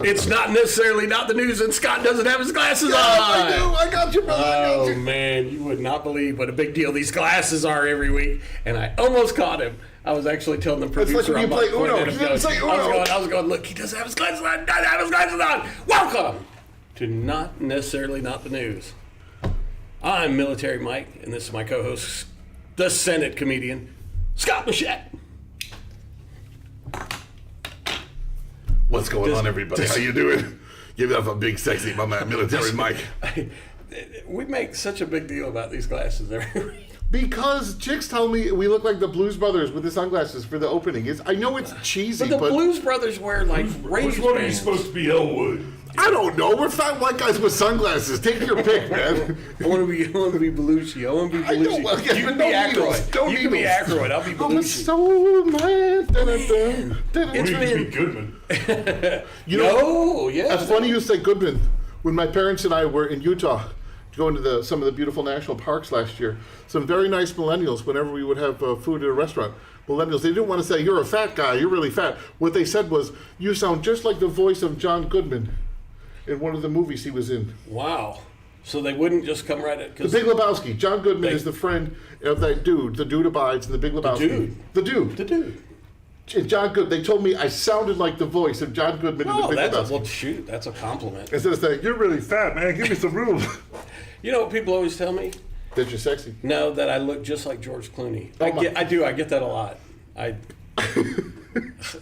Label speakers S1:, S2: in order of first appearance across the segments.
S1: It's not necessarily not the news, and Scott doesn't have his glasses on.
S2: I do. I got you, brother.
S1: Oh, man, you would not believe what a big deal these glasses are every week. And I almost caught him. I was actually telling the producer.
S2: It's like when you play Uno. You didn't say Uno.
S1: I was going, look, he doesn't have his glasses on. Doesn't have his glasses on. Welcome to Not Necessarily Not the News. I'm Military Mike, and this is my co-host, the Senate comedian, Scott Machette.
S2: What's going on, everybody? How you doing? Give it up a big, sexy, my man, Military Mike.
S1: We make such a big deal about these glasses every week.
S2: Because chicks tell me we look like the Blues Brothers with the sunglasses for the opening. I know it's cheesy,
S1: but the Blues Brothers wear like
S3: Which one are you supposed to be, Elwood?
S2: I don't know. We're fat white guys with sunglasses. Take your pick, man.
S1: I want to be Belushi. I want to be Belushi.
S2: Well,
S1: you can be Aykroyd. You can be Aykroyd. I'll be Belushi.
S2: I'm so mad.
S1: It's been
S3: Goodman.
S2: You know,
S1: yeah.
S2: it's funny you say Goodman. When my parents and I were in Utah, going to some of the beautiful national parks last year, some very nice millennials, whenever we would have food at a restaurant, millennials, they didn't want to say, you're a fat guy, you're really fat. What they said was, you sound just like the voice of John Goodman in one of the movies he was in.
S1: Wow. So they wouldn't just come right at...
S2: The Big Lebowski. John Goodman is the friend of that dude. The dude abides in The Big Lebowski. The dude. And John Goodman, they told me I sounded like the voice of John Goodman in The Big Lebowski.
S1: Well, shoot, that's a compliment.
S2: Instead of saying, you're really fat, man, give me some room.
S1: You know what people always tell me?
S2: That you're sexy.
S1: No, that I look just like George Clooney.
S2: Oh,
S1: I do. I get that a lot.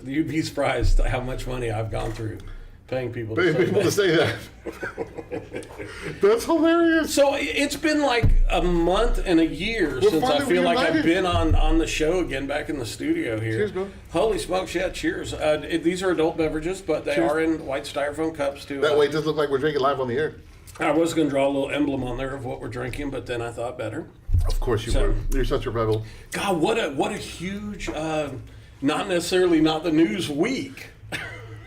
S1: You'd be surprised how much money I've gone through paying people to say that.
S2: That's hilarious.
S1: So it's been like a month and a year since I feel like I've been on the show again, back in the studio here.
S2: Cheers, bro.
S1: Holy smokes, yeah, cheers. These are adult beverages, but they are in white styrofoam cups too.
S2: That way it doesn't look like we're drinking live on the air.
S1: I was going to draw a little emblem on there of what we're drinking, but then I thought better.
S2: Of course you were. You're such a rebel.
S1: God, what a huge, not necessarily not the news week.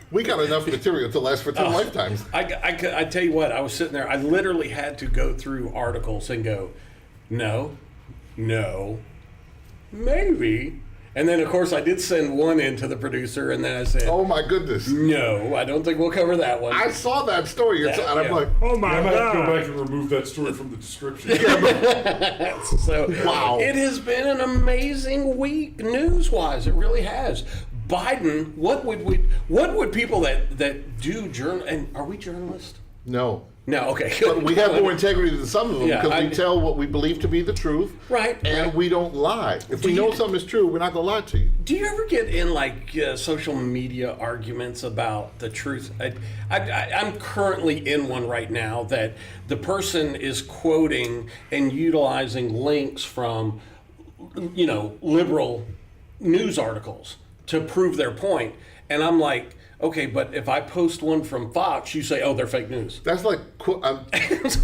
S2: We got enough material to last for 10 lifetimes.
S1: I tell you what, I was sitting there, I literally had to go through articles and go, no, maybe. And then, of course, I did send one in to the producer, and then I said,
S2: oh, my goodness.
S1: No, I don't think we'll cover that one.
S2: I saw that story, and I'm like, oh, my
S3: God. I might have to
S2: God.
S3: go back and remove that story from the description.
S1: So,
S2: wow.
S1: It has been an amazing week, news-wise. It really has. Biden, what would people that do journal, and are we journalists?
S2: No.
S1: No, okay.
S2: But we have more integrity than some of them because we tell what we believe to be the truth.
S1: Right.
S2: And we don't lie. If we know something is true, we're not going to lie to you.
S1: Do you ever get in like social media arguments about the truth? I'm currently in one right now that the person is quoting and utilizing links from, liberal news articles to prove their point. And I'm like, okay, but if I post one from Fox, you say, oh, they're fake news.
S2: That's like,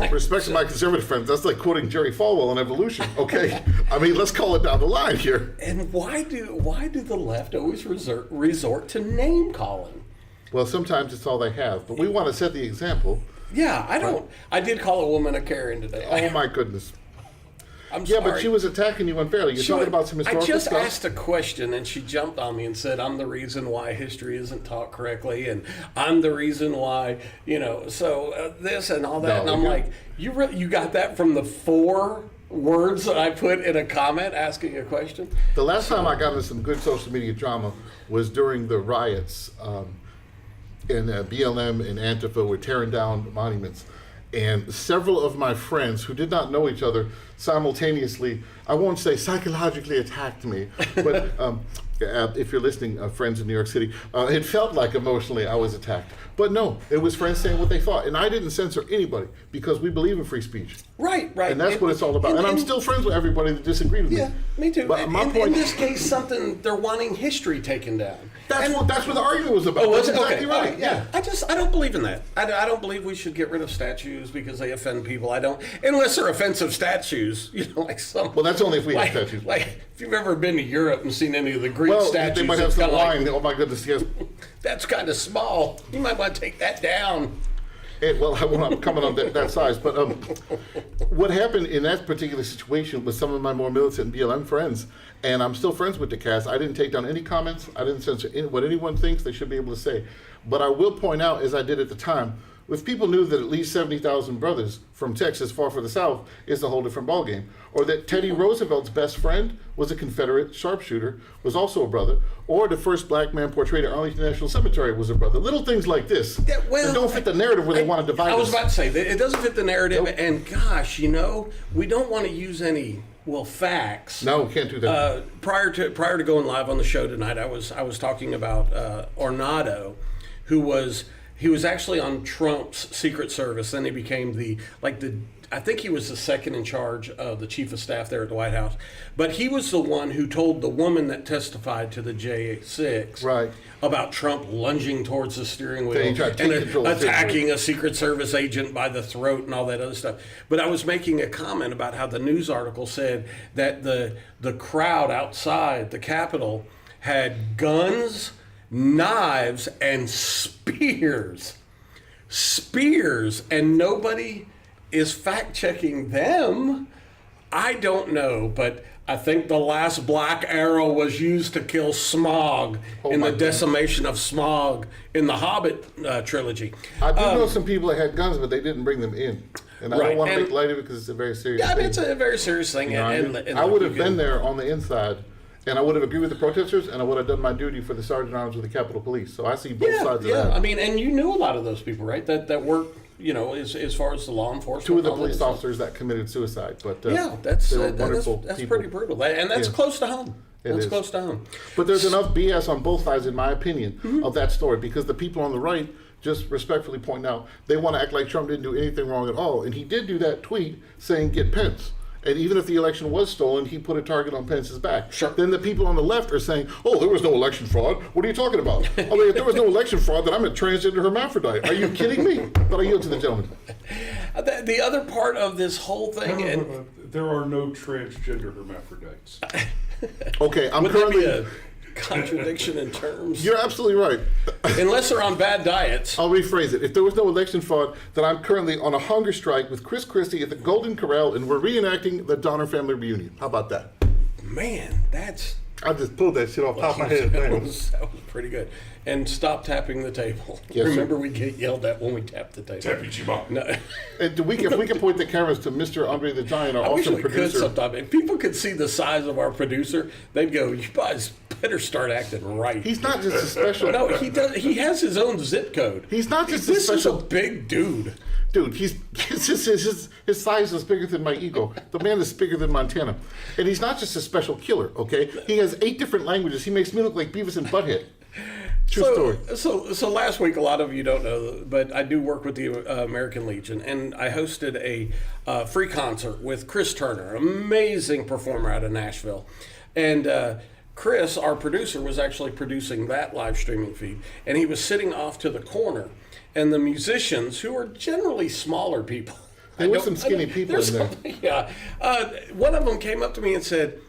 S2: respect to my conservative friends, that's like quoting Jerry Falwell on evolution, okay? I mean, let's call it down the line here.
S1: And why do the left always resort to name calling?
S2: Well, sometimes it's all they have, but we want to set the example.
S1: Yeah, I did call a woman a Karen today.
S2: Oh, my goodness.
S1: I'm sorry.
S2: But she was attacking you unfairly. You're talking about some historical stuff.
S1: I just asked a question, and she jumped on me and said, I'm the reason why history isn't taught correctly, and I'm the reason why, this and all that. No, and I'm like, you got that from the 4 words that I put in a comment asking a question?
S2: The last time I got into some good social media drama was during the riots in BLM and Antifa were tearing down monuments. And several of my friends who did not know each other simultaneously, I won't say psychologically attacked me, but if you're listening, friends in New York City, it felt like emotionally I was attacked. But no, it was friends saying what they thought. And I didn't censor anybody because we believe in free speech.
S1: Right.
S2: And that's what it's all about. And I'm still friends with everybody that disagreed with me.
S1: Yeah, me too.
S2: But my point,
S1: in this case, they're wanting history taken down.
S2: That's what the argument was about.
S1: Oh,
S2: that's
S1: exactly
S2: right.
S1: Yeah. I don't believe in that. I don't believe we should get rid of statues because they offend people. I don't, unless they're offensive statues. Like some.
S2: Well, that's only if we have statues.
S1: Like if you've ever been to Europe and seen any of the Greek statues,
S2: they might have some line. Oh my goodness, yes.
S1: That's kind of small. You might want to take that down.
S2: And, well, I won't comment on that size, but what happened in that particular situation with some of my more militant BLM friends, and I'm still friends with the cast, I didn't take down any comments. I didn't censor what anyone thinks they should be able to say. But I will point out, as I did at the time, if people knew that at least 70,000 brothers from Texas far for the South is a whole different ballgame, or that Teddy Roosevelt's best friend was a Confederate sharpshooter, was also a brother, or the first black man portrayed at Arlington National Cemetery was a brother. Little things like this that don't fit the narrative where they want to divide us.
S1: I was about to say, that it doesn't fit the narrative, and gosh, we don't want to use any facts.
S2: No, we can't do that.
S1: Prior to going live on the show tonight, I was talking about Ornato, who was actually on Trump's Secret Service. Then he became I think he was the second in charge of the chief of staff there at the White House. But he was the one who told the woman that testified to the J6 about Trump lunging towards the steering wheel and attacking a Secret Service agent by the throat and all that other stuff. But I was making a comment about how the news article said that the crowd outside the Capitol had guns, knives, and spears, and nobody is fact-checking them. I don't know, but I think the last black arrow was used to kill Smaug in the decimation of Smaug in the Hobbit trilogy.
S2: I do know some people that had guns, but they didn't bring them in. And I don't want to make light of it because it's a very serious thing.
S1: Yeah, it's a very serious thing.
S2: I would have been there on the inside, and I would have agreed with the protesters, and I would have done my duty for the Sergeant at Arms of the Capitol Police. So I see both sides of that.
S1: I mean, and you knew a lot of those people, right? That work, as far as the law enforcement.
S2: Two of the police officers that committed suicide, but
S1: that's
S2: wonderful
S1: that's
S2: people.
S1: pretty brutal, and that's close to home. That's close to home.
S2: But there's enough BS on both sides, in my opinion, of that story, because the people on the right just respectfully point out they want to act like Trump didn't do anything wrong at all, and he did do that tweet saying get Pence. And even if the election was stolen, he put a target on Pence's back.
S1: Sure.
S2: Then the people on the left are saying, oh, there was no election fraud. What are you talking about? I mean, if there was no election fraud, then I'm a transgender hermaphrodite. Are you kidding me? But I yield to the gentleman.
S1: The other part of this whole thing...
S3: There are no transgender hermaphrodites.
S2: Okay, I'm
S1: Would
S2: currently...
S1: that be a contradiction in terms?
S2: You're absolutely right.
S1: Unless they're on bad diets.
S2: I'll rephrase it. If there was no election fraud, then I'm currently on a hunger strike with Chris Christie at the Golden Corral, and we're reenacting the Donner family reunion. How about that?
S1: Man, that's...
S2: I just pulled that shit off the top of my head.
S1: That was pretty good. And stop tapping the table.
S2: Yes,
S1: Remember,
S2: sir.
S1: we get yelled at when we tap the table.
S3: Tap Ichima.
S1: No.
S2: And if we can point the cameras to Mr. Andre the Giant, our
S1: I wish
S2: awesome
S1: we could
S2: producer.
S1: sometime. If people could see the size of our producer, they'd go, you guys better start acting right.
S2: He's not just a special...
S1: No, he does. He has his own zip code.
S2: He's not just a
S1: This is
S2: special...
S1: a big dude.
S2: Dude, his size is bigger than my ego. The man is bigger than Montana. And he's not just a special killer, okay? He has 8 different languages. He makes me look like Beavis and Butthead. True story.
S1: So last week, a lot of you don't know, but I do work with the American Legion, and I hosted a free concert with Chris Turner, amazing performer out of Nashville. And Chris, our producer, was actually producing that live streaming feed, and he was sitting off to the corner. And the musicians, who are generally smaller people.
S2: There were some skinny people in there.
S1: Yeah. One of them came up to me and said,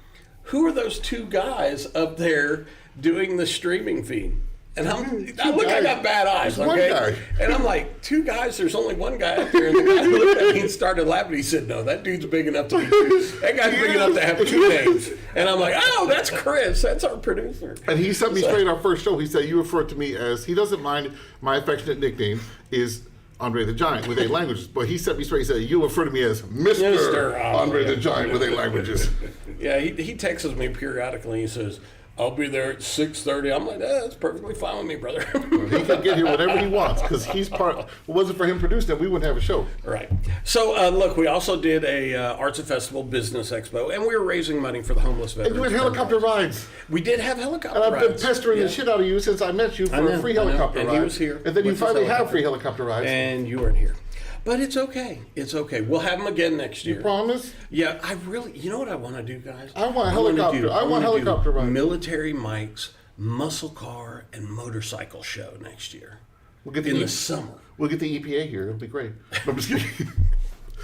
S1: who are those 2 guys up there doing the streaming feed? And I got bad eyes,
S2: There's
S1: okay?
S2: one guy.
S1: And I'm like, 2 guys, there's only one guy up there. And the guy looked at me and started laughing. He said, no, that dude's big enough to be 2. That guy's big enough to have 2 names. And I'm like, oh, that's Chris. That's our producer.
S2: And he set me straight our first show. He said, you refer to me as, he doesn't mind, my affectionate nickname is Andre the Giant with 8 languages. But he set me straight. He said, you refer to me as Mr. Andre the Giant with 8 languages.
S1: Yeah, he texts me periodically. He says, I'll be there at 6:30. I'm like, that's perfectly fine with me, brother.
S2: He can get here whenever he wants because he's part. If it wasn't for him producing it, we wouldn't have a show.
S1: Right. So, look, we also did a Arts and Festival Business Expo, and we were raising money for the homeless veterans.
S2: And you had helicopter rides.
S1: We did have helicopter
S2: rides.
S1: rides.
S2: And I've been pestering the shit out of you since I met you for a free helicopter ride.
S1: And he was here.
S2: And then you finally have free helicopter rides.
S1: And you weren't here. But it's okay. It's okay. We'll have them again next year.
S2: You promise?
S1: Yeah, I really, you know what I want to do, guys?
S2: I want a helicopter. I want helicopter rides.
S1: Military Mike's muscle car and motorcycle show next year.
S2: We'll get
S1: the summer.
S2: We'll get the EPA here. It'll be great. I'm just kidding.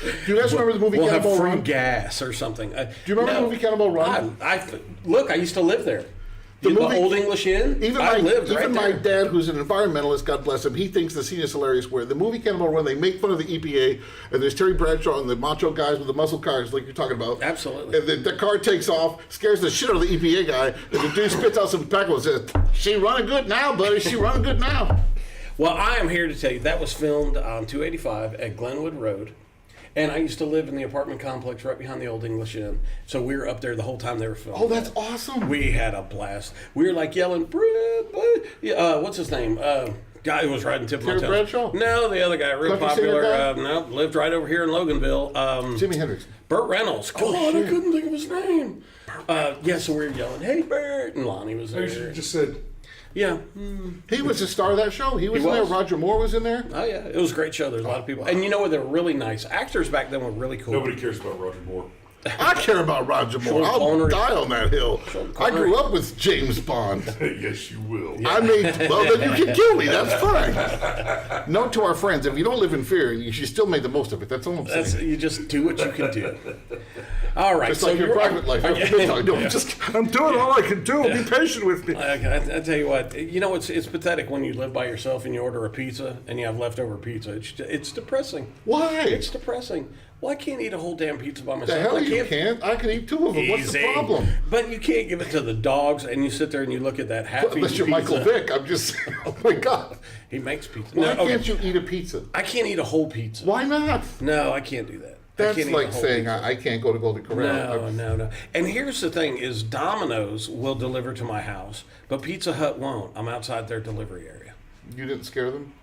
S2: Do you guys remember the movie
S1: Cannonball Run? We'll
S2: Cannonball
S1: have free
S2: Run?
S1: gas or something.
S2: Do you remember the movie Cannonball Run?
S1: Look, I used to live there.
S2: The
S1: The
S2: movie-
S1: Old English Inn?
S2: Even
S1: I lived
S2: even
S1: right
S2: my
S1: there.
S2: dad, who's an environmentalist, God bless him, he thinks the scene is hilarious where the movie Cannonball Run, they make fun of the EPA, and there's Terry Bradshaw and the macho guys with the muscle cars, like you're talking about.
S1: Absolutely.
S2: And the car takes off, scares the shit out of the EPA guy, and the dude spits out some tobacco and says, "She running good now, buddy. She running good now."
S1: Well, I am here to tell you that was filmed on 285 at Glenwood Road. And I used to live in the apartment complex right behind the Old English Inn. So we were up there the whole time they were filming.
S2: Oh, that's
S1: that.
S2: awesome.
S1: We had a blast. We were like yelling, "Bread, bread." What's his name? Guy who was riding Tip
S2: Terry
S1: Motel.
S2: Bradshaw?
S1: No, the other guy, real
S2: Country singer
S1: popular.
S2: guy?
S1: No, lived right over here in Loganville.
S2: Jimi Hendrix.
S1: Burt Reynolds. God, I
S2: shit.
S1: couldn't think of his name. Yeah, so we were yelling, "Hey, Burt!" And Lonnie was
S3: You should
S1: there.
S3: have just said,
S1: Yeah.
S2: He was the star of that show. He was in there.
S1: was.
S2: Roger Moore was in there.
S1: Oh yeah, it was a great show. There's a lot of people, and you know what? They're really nice actors back then. Were really cool.
S3: nobody cares about Roger Moore.
S2: I care about Roger Moore.
S1: Sean
S2: I'll
S1: Connery.
S2: die on that hill.
S1: Sean
S2: I
S1: Connery.
S2: grew up with James Bond.
S3: Yes, you will.
S2: I made, well, then you can kill me. That's fine. Note to our friends, if you don't live in fear, you should still make the most of it. That's all I'm saying.
S1: That's, you just do what you can do. All right,
S2: It's
S1: so
S2: like your
S1: you're-
S2: private life.
S1: are you-
S2: I'm doing all I can do. Be patient with me.
S1: I tell you what, you know, it's pathetic when you live by yourself and you order a pizza and you have leftover pizza. It's depressing.
S2: Why?
S1: It's depressing. Well, I can't eat a whole damn pizza by myself.
S2: The hell
S1: I
S2: you can't. I can eat 2 of them. What's the
S1: Easy.
S2: problem?
S1: But you can't give it to the dogs, and you sit there and you look at that half-eaten
S2: Unless you're
S1: pizza.
S2: Michael Vick. I'm just, oh my God.
S1: He makes pizza.
S2: Why
S1: No, okay.
S2: can't you eat a pizza?
S1: I can't eat a whole pizza.
S2: Why not?
S1: No, I can't do that. I
S2: That's
S1: can't eat a
S2: like
S1: whole
S2: saying
S1: pizza.
S2: I can't go to Golden Corral.
S1: No. And here's the thing: is Domino's will deliver to my house, but Pizza Hut won't. I'm outside their delivery area.
S2: You didn't scare them?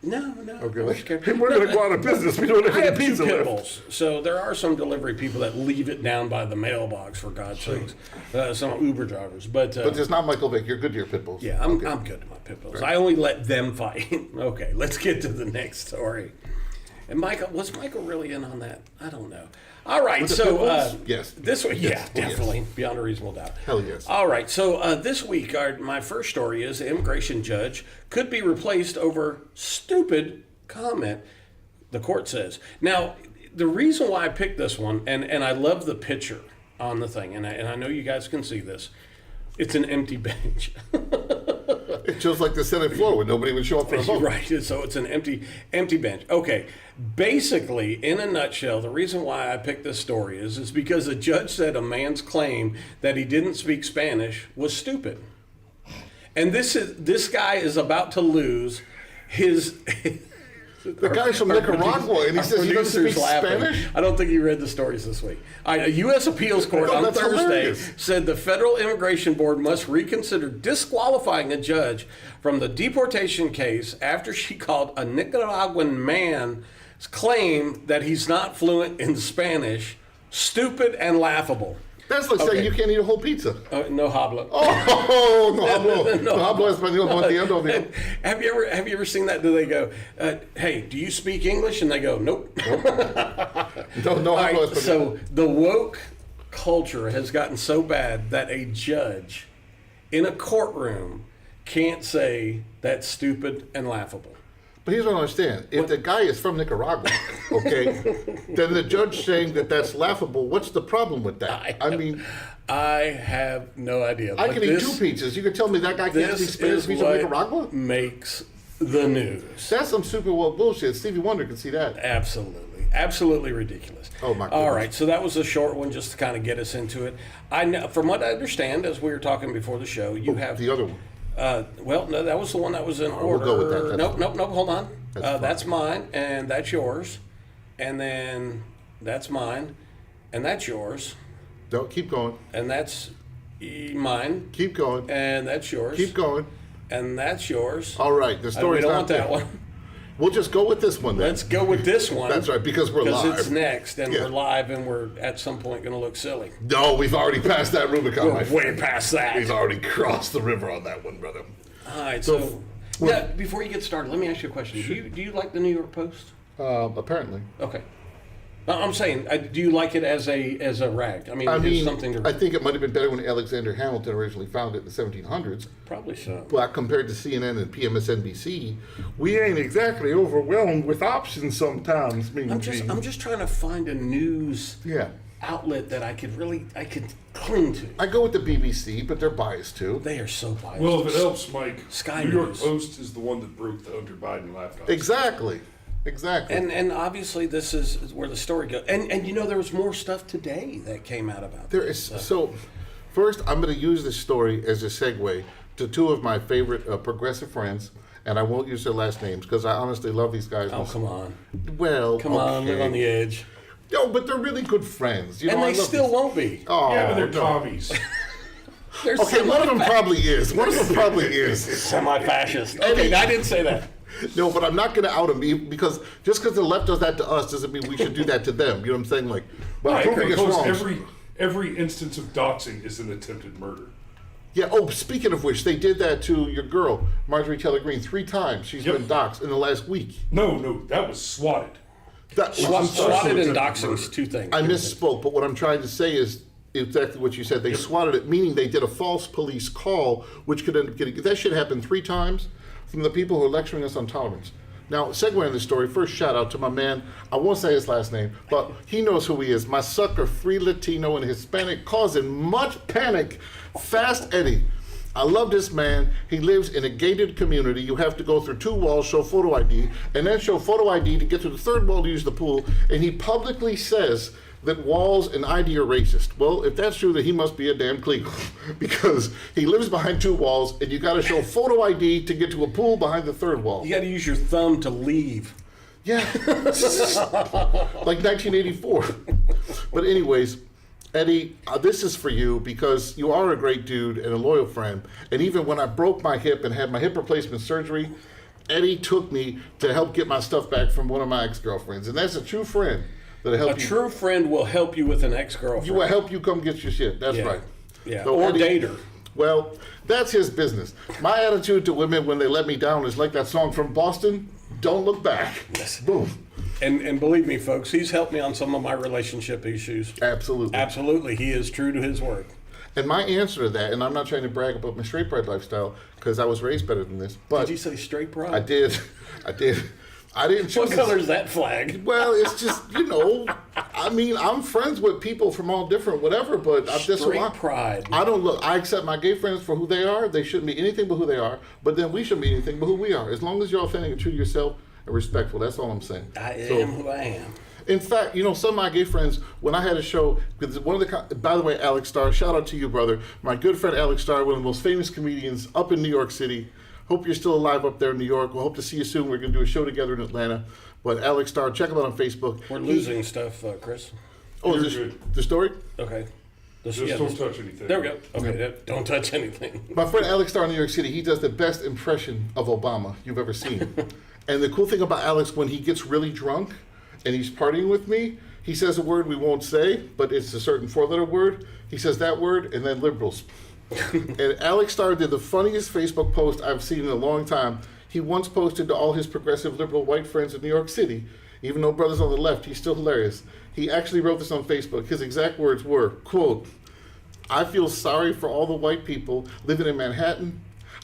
S1: No.
S2: Okay.
S1: I'm scared.
S2: We're going to go out of business. We don't have
S1: I
S2: any
S1: have 2
S2: pizza
S1: pit
S2: left.
S1: bulls, so there are some delivery people that leave it down by the mailbox. For God's sakes, some Uber drivers, but
S2: But it's not Michael Vick. You're good to your pit bulls.
S1: yeah, I'm
S2: Okay.
S1: good to my pit bulls. I only let them fight. Okay, let's get to the next story. And Michael, was Michael really in on that? I don't know. All right,
S2: With the
S1: so
S2: pit bulls? Yes.
S1: this week,
S2: Yes.
S1: yeah,
S2: Oh, yes.
S1: definitely beyond a reasonable doubt.
S2: Hell yes.
S1: All right, so this week, my first story is the immigration judge could be replaced over stupid comment. The court says. Now, the reason why I picked this one, and I love the picture on the thing, and I know you guys can see this. It's an empty bench.
S2: It's just like the Senate floor when nobody would show up for a vote.
S1: Right, so it's an empty bench. Okay, basically, in a nutshell, the reason why I picked this story is because the judge said a man's claim that he didn't speak Spanish was stupid, and this guy is about to lose his.
S2: The guy's from Nicaragua, and he says he doesn't speak Spanish?
S1: I don't think he read the stories this week. A U.S. appeals court
S2: No,
S1: on
S2: that's
S1: Thursday
S2: hilarious.
S1: said the Federal Immigration Board must reconsider disqualifying a judge from the deportation case after she called a Nicaraguan man's claim that he's not fluent in Spanish stupid and laughable.
S2: That's like
S1: Okay.
S2: saying you can't eat a whole pizza.
S1: No habla.
S2: Oh, no hablo.
S1: No.
S2: No hablo español, no entiendo bien.
S1: Have you ever seen that? Do they go, hey, do you speak English? And they go, nope.
S2: No
S1: All
S2: hablo
S1: right,
S2: español.
S1: so the woke culture has gotten so bad that a judge in a courtroom can't say that's stupid and laughable.
S2: But here's what I understand. If the guy is from Nicaragua, okay, then the judge saying that that's laughable, what's the problem with that? I mean,
S1: I have no idea.
S2: I
S1: but
S2: can eat 2 pizzas. You can tell me that guy can't speak
S1: This
S2: Spanish
S1: is
S2: if he's from
S1: what
S2: Nicaragua?
S1: makes the news.
S2: That's some super woke bullshit. Stevie Wonder can see that.
S1: Absolutely ridiculous.
S2: Oh, my
S1: All
S2: goodness.
S1: right, so that was a short one just to kind of get us into it. I know, from what I understand, as we were talking before the show, you have
S2: The other one.
S1: well, no, that was the one that was in order.
S2: we'll go with that. That's
S1: Nope. Hold on.
S2: That's
S1: That's,
S2: fine.
S1: mine, and that's yours, and then that's mine, and that's yours,
S2: Don't keep going.
S1: and that's mine,
S2: Keep going.
S1: and that's yours,
S2: Keep going.
S1: and that's yours.
S2: All right, the
S1: We
S2: story's
S1: don't
S2: not
S1: want that
S2: there.
S1: one.
S2: We'll just go with this one then.
S1: Let's go with this one.
S2: That's right, because we're
S1: Because
S2: live.
S1: it's next, and
S2: Yeah.
S1: we're live, and we're at some point going to look silly.
S2: No, we've already passed that Rubicon. my
S1: We're
S2: friend.
S1: way past that.
S2: We've already crossed the river on that one, brother.
S1: All right,
S2: So,
S1: so yeah, before you get started, let me ask you a question. Do you like the New York Post?
S2: Apparently.
S1: Okay. No, I'm saying, do you like it as a rag? I mean,
S2: I
S1: it's
S2: mean,
S1: something to
S2: I think it might have been better when Alexander Hamilton originally founded it in the 1700s.
S1: probably so.
S2: But compared to CNN and PMSNBC, we ain't exactly overwhelmed with options sometimes.
S1: I'm just trying to find a news
S2: Yeah.
S1: outlet that I could cling to.
S2: I go with the BBC, but they're biased too.
S1: They are so biased.
S3: Well, if it helps, Mike,
S1: Sky
S3: New York
S1: News.
S3: Post is the one that broke the Hunter Biden laptop.
S2: Exactly.
S1: And obviously this is where the story goes. And there was more stuff today that came out about
S2: There
S1: this.
S2: is so. First, I'm going to use this story as a segue to two of my favorite progressive friends, and I won't use their last names because I honestly love these guys.
S1: Oh, come on.
S2: Well,
S1: Come on, live on the edge.
S2: No, but they're really good friends.
S1: And they still won't be.
S2: Oh,
S3: Yeah, but they're
S2: no.
S3: commies.
S1: They're
S2: Okay, one of them probably is. One of them probably is.
S1: semi-fascist. Okay, I didn't say that.
S2: No, but I'm not going to out them because just because the left does that to us doesn't mean we should do that to them. You know what I'm saying? Like, well,
S3: Right,
S2: proving us
S3: because
S2: wrong.
S3: every instance of doxing is an attempted murder.
S2: Yeah. Oh, speaking of which, they did that to your girl, Marjorie Taylor Greene, 3 times. She's
S3: Yep.
S2: been doxxed in the last week.
S3: No, that was swatted.
S2: That,
S1: Swatted and
S3: attempted
S1: doxing is
S3: murder.
S1: two things.
S2: I misspoke, but what I'm trying to say is exactly what you said. They swatted it, meaning they did a false police call, which could end up getting. That shit happened 3 times from the people who are lecturing us on tolerance. Now, segue in the story, first shout out to my man, I won't say his last name, but he knows who he is. My sucker, free Latino and Hispanic, causing much panic, Fast Eddie. I love this man. He lives in a gated community. You have to go through 2 walls, show photo ID, and then show photo ID to get to the 3rd wall to use the pool. And he publicly says that walls and ID are racist. Well, if that's true, then he must be a damn Klingon because he lives behind 2 walls, and you got to show photo ID to get to a pool behind the 3rd wall.
S1: You got to use your thumb to leave.
S2: Yeah, like 1984. But anyways, Eddie, this is for you because you are a great dude and a loyal friend. And even when I broke my hip and had my hip replacement surgery, Eddie took me to help get my stuff back from one of my ex-girlfriends. And that's a true friend that'll help
S1: A
S2: you.
S1: true friend will help you with an ex-girlfriend.
S2: You will help you come get your shit. That's
S1: Yeah.
S2: right.
S1: Yeah,
S2: So
S1: or
S2: Eddie-
S1: date her.
S2: Well, that's his business. My attitude to women when they let me down is like that song from Boston, Don't Look Back.
S1: Yes.
S2: Boom.
S1: And believe me, folks, he's helped me on some of my relationship issues.
S2: Absolutely.
S1: Absolutely, he is true to his word.
S2: And my answer to that, and I'm not trying to brag about my straight pride lifestyle because I was raised better than this, but
S1: Did you say straight pride?
S2: I did. I didn't choose
S1: What
S2: this.
S1: color is that flag?
S2: Well, it's just, I mean, I'm friends with people from all different whatever, but I'm just
S1: Straight pride.
S2: I don't look. I accept my gay friends for who they are. They shouldn't be anything but who they are. But then we shouldn't be anything but who we are. As long as you're authentic and true to yourself and respectful, that's all I'm saying.
S1: I am who I am.
S2: In fact, some of my gay friends, when I had a show, because by the way, Alex Starr, shout out to you, brother. My good friend Alex Starr, one of the most famous comedians up in New York City. Hope you're still alive up there in New York. We'll hope to see you soon. We're going to do a show together in Atlanta. But Alex Starr, check him out on Facebook.
S1: We're losing stuff, Chris.
S2: Oh,
S3: You're
S2: is this
S3: good.
S2: the story?
S1: Okay.
S3: Just don't touch anything.
S1: There we go. Okay, don't touch anything.
S2: My friend Alex Starr in New York City, he does the best impression of Obama you've ever seen. And the cool thing about Alex, when he gets really drunk and he's partying with me, he says a word we won't say, but it's a certain 4-letter word. He says that word and then liberals. And Alex Starr did the funniest Facebook post I've seen in a long time. He once posted to all his progressive liberal white friends in New York City, even though brothers on the left, he's still hilarious. He actually wrote this on Facebook. His exact words were, quote, "I feel sorry for all the white people living in Manhattan.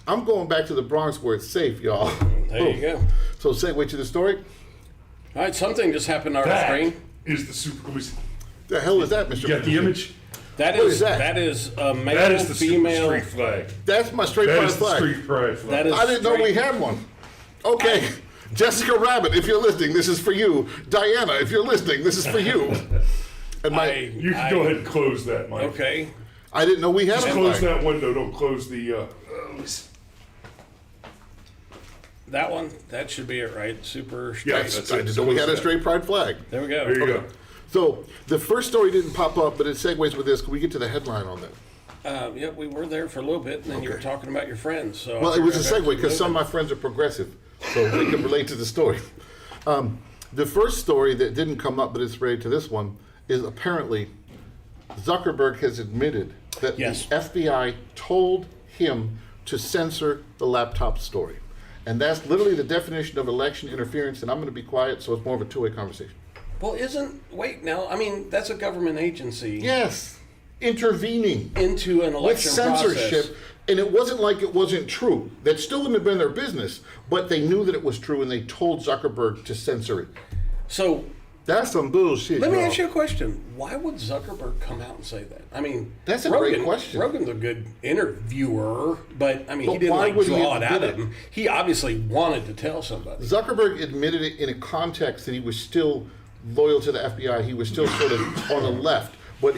S2: I'm going back to the Bronx where it's safe, y'all."
S1: There you go.
S2: So segue to the story.
S1: All right, something just happened on our
S3: That
S1: screen.
S3: is the super. Let me see.
S2: The hell is that, Mr.
S3: You got the
S2: Producer?
S3: image?
S1: That
S2: What
S1: is
S2: is that?
S1: that is a male,
S3: That is the
S1: female.
S3: street flag.
S2: That's my straight
S3: That
S2: pride
S3: is the
S2: flag.
S3: street pride flag.
S1: That is
S2: I didn't know we
S1: straight-
S2: had one. Okay. Jessica Rabbit, if you're listening, this is for you. Diana, if you're listening, this is for you. And
S3: You can go ahead and close that, Mike.
S1: Okay.
S2: I didn't know we had
S3: Just
S2: a
S3: close
S2: flag.
S3: that window. Don't close the. Let me see.
S1: That one, that should be it, right? Super
S3: Yeah,
S1: straight.
S3: that's
S2: I
S3: it.
S2: didn't know we had a straight pride flag.
S1: There we go.
S3: There you go.
S2: So the first story didn't pop up, but it segues with this. Can we get to the headline on that?
S1: Yep, we were there for a little bit, and then you were
S2: Okay.
S1: talking about your friends. So
S2: Well, it was a
S1: I figured
S2: segue because some of my friends are progressive, so they can relate to the story. The first story that didn't come up, but it's related to this one, is apparently Zuckerberg has admitted that
S1: Yes.
S2: the FBI told him to censor the laptop story. And that's literally the definition of election interference, and I'm going to be quiet, so it's more of a two-way conversation.
S1: Well, wait now, I mean, that's a government agency
S2: Yes, intervening
S1: into an
S2: with
S1: election
S2: censorship,
S1: process.
S2: and it wasn't like it wasn't true. That still wouldn't have been their business, but they knew that it was true, and they told Zuckerberg to censor it.
S1: So
S2: That's some bullshit.
S1: Let me
S2: y'all.
S1: ask you a question. Why would Zuckerberg come out and say that? I mean,
S2: That's a great question.
S1: Rogan's a good interviewer, but I mean,
S2: But
S1: he didn't
S2: why
S1: like
S2: would he
S1: draw it out
S2: admit
S1: of him. He obviously wanted to tell somebody.
S2: Zuckerberg admitted it in a context that he was still loyal to the FBI. He was still sort of on the left. But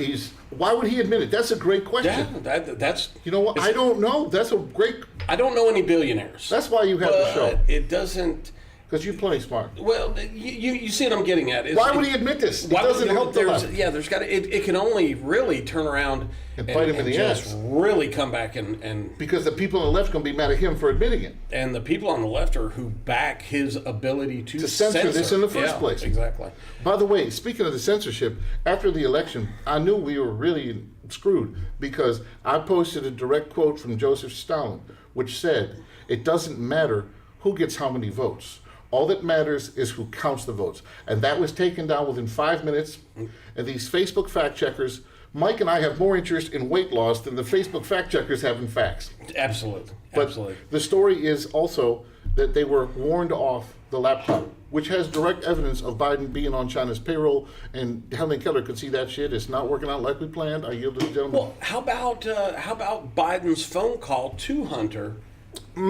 S2: why would he admit it? That's a great question.
S1: Yeah, that's.
S2: You know what? I don't know. That's a great.
S1: I don't know any billionaires.
S2: That's why you have the show.
S1: It doesn't.
S2: Because you're plenty smart.
S1: Well, you see what I'm getting at.
S2: Why would he admit this? It doesn't help the left.
S1: Yeah, there's got to. It can only really turn around
S2: And bite him in the
S1: just
S2: ass.
S1: really come back and
S2: Because the people on the left are going to be mad at him for admitting it.
S1: and the people on the left are who back his ability to
S2: censor this in the first place.
S1: Exactly.
S2: By the way, speaking of the censorship, after the election, I knew we were really screwed because I posted a direct quote from Joseph Stalin, which said, "It doesn't matter who gets how many votes. All that matters is who counts the votes." And that was taken down within 5 minutes. And these Facebook fact checkers, Mike and I have more interest in weight loss than the Facebook fact checkers have in facts.
S1: Absolutely.
S2: But
S1: Absolutely.
S2: the story is also that they were warned off the laptop, which has direct evidence of Biden being on China's payroll. And Helen Keller could see that shit. It's not working out like we planned. I yield to the gentleman.
S1: Well, how about Biden's phone call to Hunter?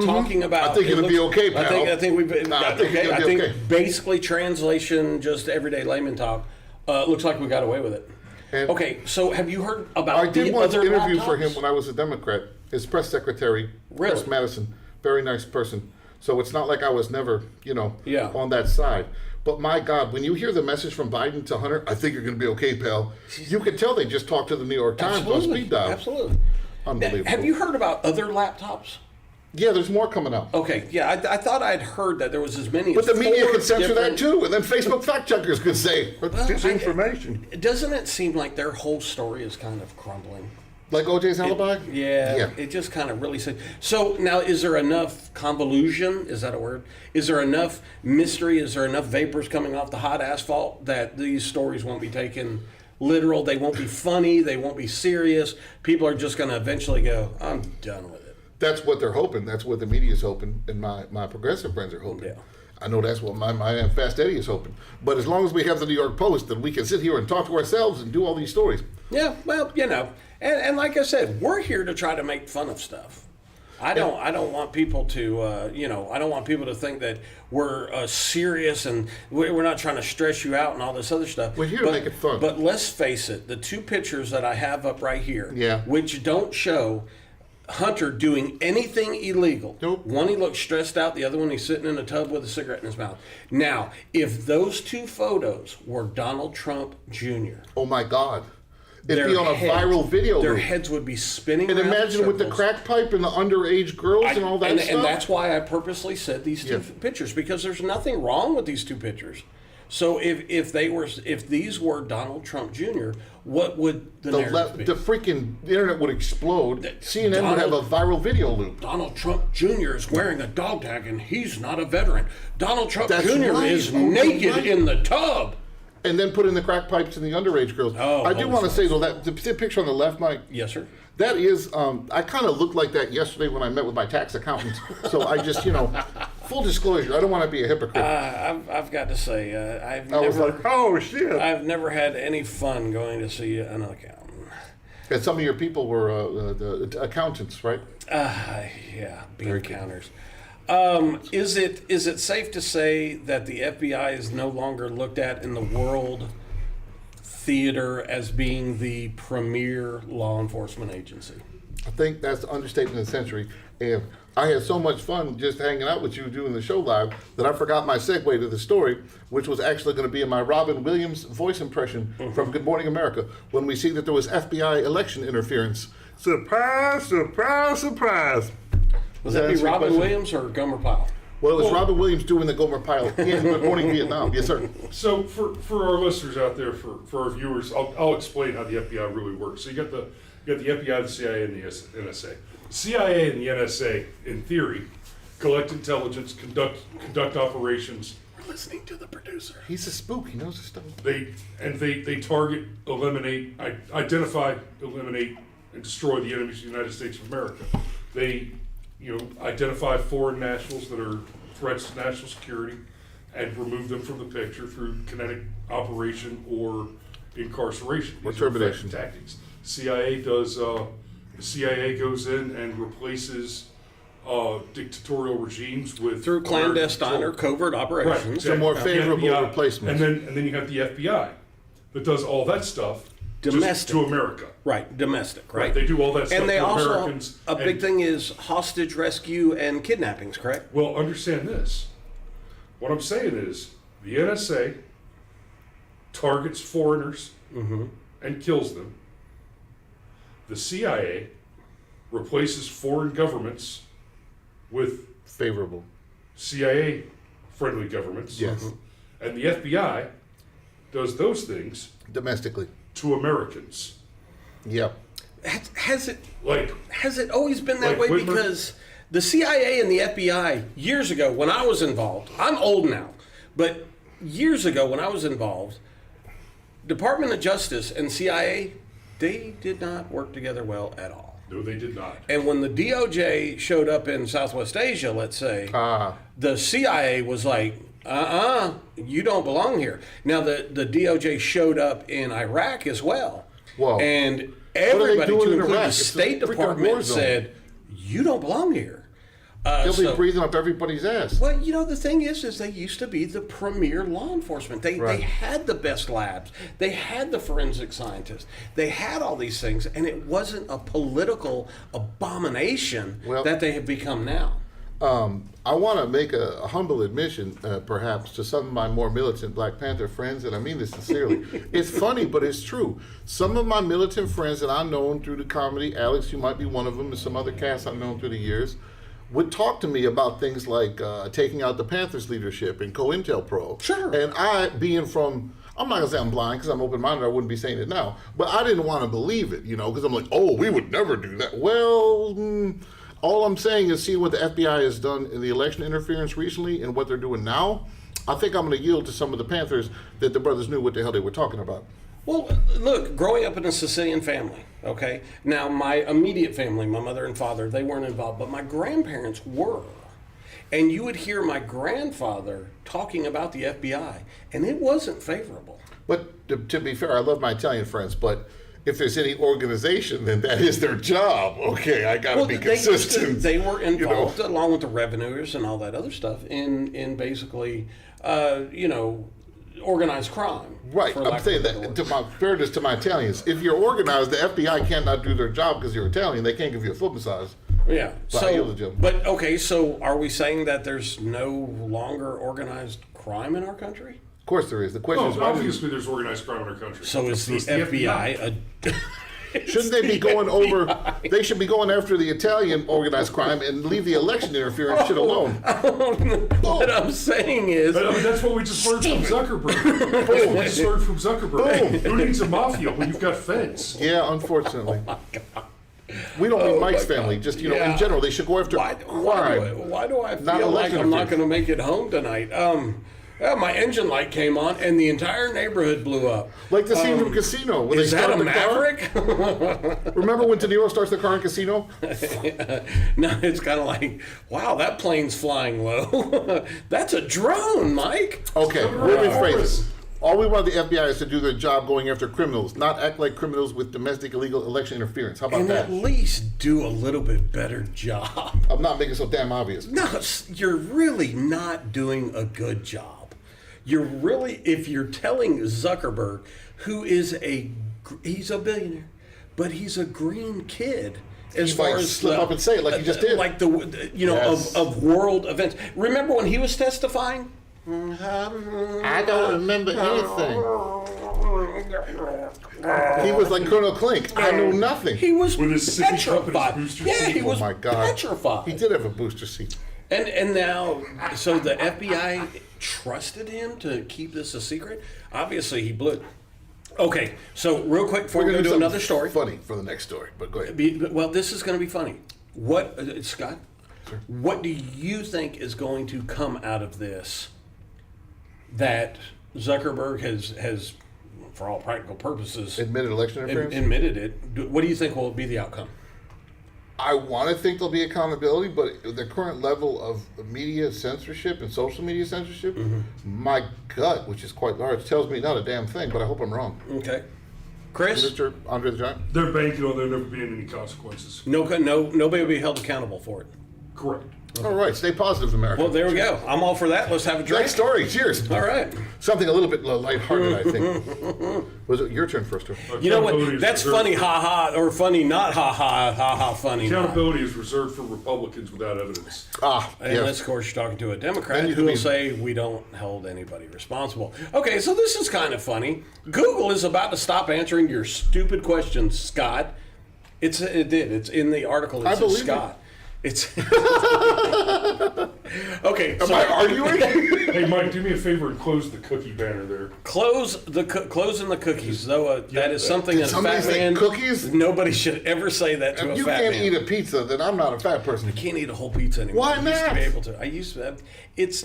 S1: Talking about,
S2: I think it'll be okay, pal.
S1: I think we've been.
S2: I think
S1: okay.
S2: it'll
S1: I
S2: be
S1: think
S2: okay.
S1: basically translation, just everyday layman talk. Looks like we got away with it.
S2: And
S1: Okay, so have you heard about
S2: I did
S1: the
S2: once
S1: other
S2: interview
S1: laptops?
S2: for him when I was a Democrat. His press secretary,
S1: Really?
S2: Chris Madison, very nice person. So it's not like I was never,
S1: Yeah.
S2: on that side. But my God, when you hear the message from Biden to Hunter, I think you're going to be okay, pal. You can tell they just talked to the New York Times on
S1: Absolutely.
S2: speed dial.
S1: Absolutely.
S2: Unbelievable.
S1: Have you heard about other laptops?
S2: Yeah, there's more coming out.
S1: Okay, yeah, I thought I'd heard that there was as many.
S2: But
S1: as
S2: the media
S1: 4
S2: could censor that
S1: different-
S2: too, and then Facebook fact checkers could say disinformation.
S1: Doesn't it seem like their whole story is kind of crumbling?
S2: Like OJ's alibi?
S1: Yeah, it just kind of really said. So now, is there enough convolution? Is that a word? Is there enough mystery? Is there enough vapors coming off the hot asphalt that these stories won't be taken literal? They won't be funny. They won't be serious. People are just going to eventually go, "I'm done with it."
S2: That's what they're hoping. That's what the media's hoping, and my progressive friends are hoping.
S1: Yeah.
S2: I know that's what my Fast Eddie is hoping. But as long as we have the New York Post, then we can sit here and talk to ourselves and do all these stories.
S1: Yeah, well, and like I said, we're here to try to make fun of stuff. I don't want people to, I don't want people to think that we're serious and we're not trying to stress you out and all this other stuff.
S2: We're here to make it fun.
S1: But let's face it, the 2 pictures that I have up right here,
S2: Yeah.
S1: which don't show Hunter doing anything illegal.
S2: Nope.
S1: One, he looks stressed out. The other one, he's sitting in a tub with a cigarette in his mouth. Now, if those 2 photos were Donald Trump Jr.,
S2: Oh my God. It'd be
S1: their
S2: on a
S1: heads-
S2: viral video.
S1: Their
S2: loop.
S1: heads would be spinning.
S2: And
S1: around in
S2: imagine with the
S1: circles.
S2: crack pipe and the underage girls and all that stuff.
S1: And that's why I purposely said these 2
S2: Yeah.
S1: pictures, because there's nothing wrong with these 2 pictures. So if these were Donald Trump Jr., what would the narrative be?
S2: the freaking internet would explode. CNN would have a
S1: Donald-
S2: viral video loop.
S1: Donald Trump Jr. is wearing a dog tag and he's not a veteran. Donald Trump
S2: That's
S1: Jr.
S2: right.
S1: is
S2: Oh, you're
S1: naked
S2: right.
S1: in the tub.
S2: And then put in the crack pipes and the underage girls.
S1: Oh,
S2: I do
S1: holy
S2: want to say, though, that the picture on the left, Mike,
S1: Yes, sir.
S2: that is, I kind of looked like that yesterday when I met with my tax accountant. So I just, full disclosure, I don't want to be a hypocrite.
S1: I've got to say,
S2: I was like, oh, shit.
S1: I've never had any fun going to see an accountant.
S2: And some of your people were the accountants, right?
S1: Yeah, bean counters. Is it safe to say that the FBI is no longer looked at in the world theater as being the premier law enforcement agency?
S2: I think that's the understatement of the century. And I had so much fun just hanging out with you doing the show live that I forgot my segue to the story, which was actually going to be in my Robin Williams voice impression from Good Morning America when we see that there was FBI election interference. Surprise, surprise, surprise.
S1: Was
S2: Does
S1: that
S2: that
S1: be
S2: answer your
S1: Robin
S2: question?
S1: Williams or Gomer Pyle?
S2: Well, it was Robin Williams doing the Gomer Pyle in Good Morning Vietnam. Yes, sir.
S3: So for our listeners out there, for our viewers, I'll explain how the FBI really works. So you got the FBI, the CIA, and the NSA. The CIA and the NSA, in theory, collect intelligence, conduct operations.
S1: We're listening to the producer.
S2: He's a spook. He knows his stuff.
S3: They target, eliminate, identify, eliminate, and destroy the enemies of the United States of America. They identify foreign nationals that are threats to national security. and remove them from the picture through kinetic operation or incarceration.
S2: Or
S3: These are
S2: termination.
S3: effective tactics. CIA does. The CIA goes in and replaces dictatorial regimes with
S1: Through clandestine or
S3: American
S1: covert operations.
S3: Right,
S2: So more
S3: The
S2: favorable
S3: FBI,
S2: replacements.
S3: and then you have the FBI that does all that stuff just
S1: Domestic.
S3: to America.
S1: Right, domestic, right?
S3: They do all that stuff
S1: And they
S3: to
S1: also,
S3: Americans.
S1: a big
S3: and-
S1: thing is hostage rescue and kidnappings, correct?
S3: Well, understand this. What I'm saying is the NSA targets foreigners and kills them. The CIA replaces foreign governments with
S2: Favorable.
S3: CIA-friendly governments.
S2: Yes.
S3: And the FBI does those things
S2: Domestically.
S3: to Americans.
S2: Yep.
S1: Has it
S3: Like,
S1: always been that
S3: Like
S1: way?
S3: Whitmer-
S1: Because the CIA and the FBI, years ago when I was involved, I'm old now, but years ago when I was involved, Department of Justice and CIA, they did not work together well at all.
S3: no, they did not.
S1: And when the DOJ showed up in Southwest Asia, let's say, the CIA was like, you don't belong here. Now, the DOJ showed up in Iraq as well.
S2: Whoa.
S1: And
S2: are they
S1: everybody,
S2: doing
S1: to
S2: in
S1: include
S2: Iraq?
S1: the
S2: It's a
S1: State
S2: freaking war
S1: Department,
S2: zone.
S1: said, you don't belong here.
S2: They'll
S1: So-
S2: be breathing up everybody's ass.
S1: well, the thing is they used to be the premier law enforcement. They
S2: Right.
S1: had the best labs. They had the forensic scientists. They had all these things, and it wasn't a political abomination
S2: Well-
S1: that they have become now.
S2: I want to make a humble admission, perhaps, to some of my more militant Black Panther friends, and I mean this sincerely. It's funny, but it's true. Some of my militant friends that I've known through the comedy, Alex, you might be one of them, and some other casts I've known through the years, would talk to me about things like taking out the Panthers leadership and COINTELPRO.
S1: Sure.
S2: And I, being from, I'm not going to say I'm blind because I'm open-minded, I wouldn't be saying it now, but I didn't want to believe it, because I'm like, oh, we would never do that. Well, all I'm saying is seeing what the FBI has done in the election interference recently and what they're doing now, I think I'm going to yield to some of the Panthers that the brothers knew what the hell they were talking about.
S1: Well, look, growing up in a Sicilian family, okay? Now, my immediate family, my mother and father, they weren't involved, but my grandparents were. And you would hear my grandfather talking about the FBI, and it wasn't favorable.
S2: But to be fair, I love my Italian friends, but if there's any organization, then that is their job. Okay, I got to be consistent.
S1: They were involved, along with the revenuers and all that other stuff, in basically, organized crime.
S2: Right,
S1: for
S2: I'm
S1: lack
S2: saying
S1: of a better
S2: that
S1: word.
S2: to my fairness to my Italians, if you're organized, the FBI cannot do their job because you're Italian. They can't give you a foot massage.
S1: Yeah.
S2: But I yield to Jim.
S1: But okay, so are we saying that there's no longer organized crime in our country?
S2: Of course there is. The question is,
S3: Oh,
S2: why do
S3: obviously there's organized crime in our country.
S1: So is the
S3: It's
S1: FBI
S2: shouldn't they be going over? They should be going after the Italian organized crime and leave the election interference shit alone.
S1: What I'm saying is,
S3: But, I mean, that's what we just learned from Zuckerberg. That's what we just learned from Zuckerberg. Who needs a mafia when you've got feds?
S2: Yeah, unfortunately. We don't mean Mike's family. Just
S1: Yeah.
S2: in general, they should go after
S1: why do I
S2: Not
S1: feel like
S2: election
S1: I'm not
S2: interference.
S1: going to make it home tonight? My engine light came on and the entire neighborhood blew up.
S2: like the scene from Casino when
S1: Is
S2: they
S1: that
S2: start
S1: a
S2: the car.
S1: Maverick?
S2: Remember when De Niro starts the car in Casino?
S1: No, it's kind of like, wow, that plane's flying low. That's a drone, Mike.
S2: Okay, we'll rephrase
S3: Boris.
S2: it. All we want the FBI is to do their job going after criminals, not act like criminals with domestic illegal election interference. How about
S1: And
S2: that?
S1: at least do a little bit better job.
S2: I'm not making it so damn obvious.
S1: No, you're really not doing a good job. You're really, if you're telling Zuckerberg, who is he's a billionaire, but he's a green kid. As
S2: You
S1: far
S2: might
S1: as
S2: slip up and say it like you just did.
S1: like
S2: Yes.
S1: of world events. Remember when he was testifying?
S2: I don't remember anything. He was like Colonel Klink. I know nothing.
S1: He was
S3: With his sippy cup and his
S1: petrified.
S3: booster
S1: Yeah,
S3: seat.
S1: he was
S2: Oh my God.
S1: petrified.
S2: He did have a booster seat.
S1: And now, so the FBI trusted him to keep this a secret? Obviously, he blew it. Okay, so real quick before we
S2: We're
S1: go
S2: gonna
S1: to
S2: do
S1: another
S2: something
S1: story.
S2: funny for the next story, but go ahead.
S1: Well, this is going to be funny. What, Scott? What do you think is going to come out of this that Zuckerberg has for all practical purposes,
S2: Admitted election interference?
S1: admitted it? What do you think will be the outcome?
S2: I want to think there'll be accountability, but the current level of media censorship and social media censorship, my gut, which is quite large, tells me not a damn thing, but I hope I'm wrong.
S1: Okay. Chris?
S2: Mr. Andre the Giant?
S3: They're banking on there never being any consequences.
S1: Nobody will be held accountable for it.
S3: Correct.
S2: All right, stay positive, America.
S1: Well, there we go. I'm all for that. Let's have a drink.
S2: Next story, cheers.
S1: All right.
S2: Something a little bit lighthearted, I think. Was it your turn first, too?
S1: You know
S3: Accountability
S1: what?
S3: is
S1: That's
S3: reserved
S1: funny, ha ha, or funny, not ha ha, ha ha, funny. Not.
S3: Accountability is reserved for Republicans without evidence.
S1: Unless, of course, you're talking to a Democrat
S2: Then you
S1: who will
S2: mean-
S1: say we don't hold anybody responsible. Okay, so this is kind of funny. Google is about to stop answering your stupid questions, Scott. It did. It's in the article. It
S2: I
S1: says
S2: believe
S1: Scott. It's okay.
S2: Am I arguing?
S3: Hey, Mike, do me a favor and close the cookie banner there.
S1: Closing the cookies, though. That is something that a
S2: somebody
S1: fat
S2: say
S1: man.
S2: cookies?
S1: Nobody should ever say that to
S2: If
S1: a
S2: you
S1: fat
S2: can't
S1: man.
S2: eat a pizza, then I'm not a fat person.
S1: I can't eat a whole pizza anymore.
S2: Why
S1: I used to
S2: not?
S1: be able to. I used to. It's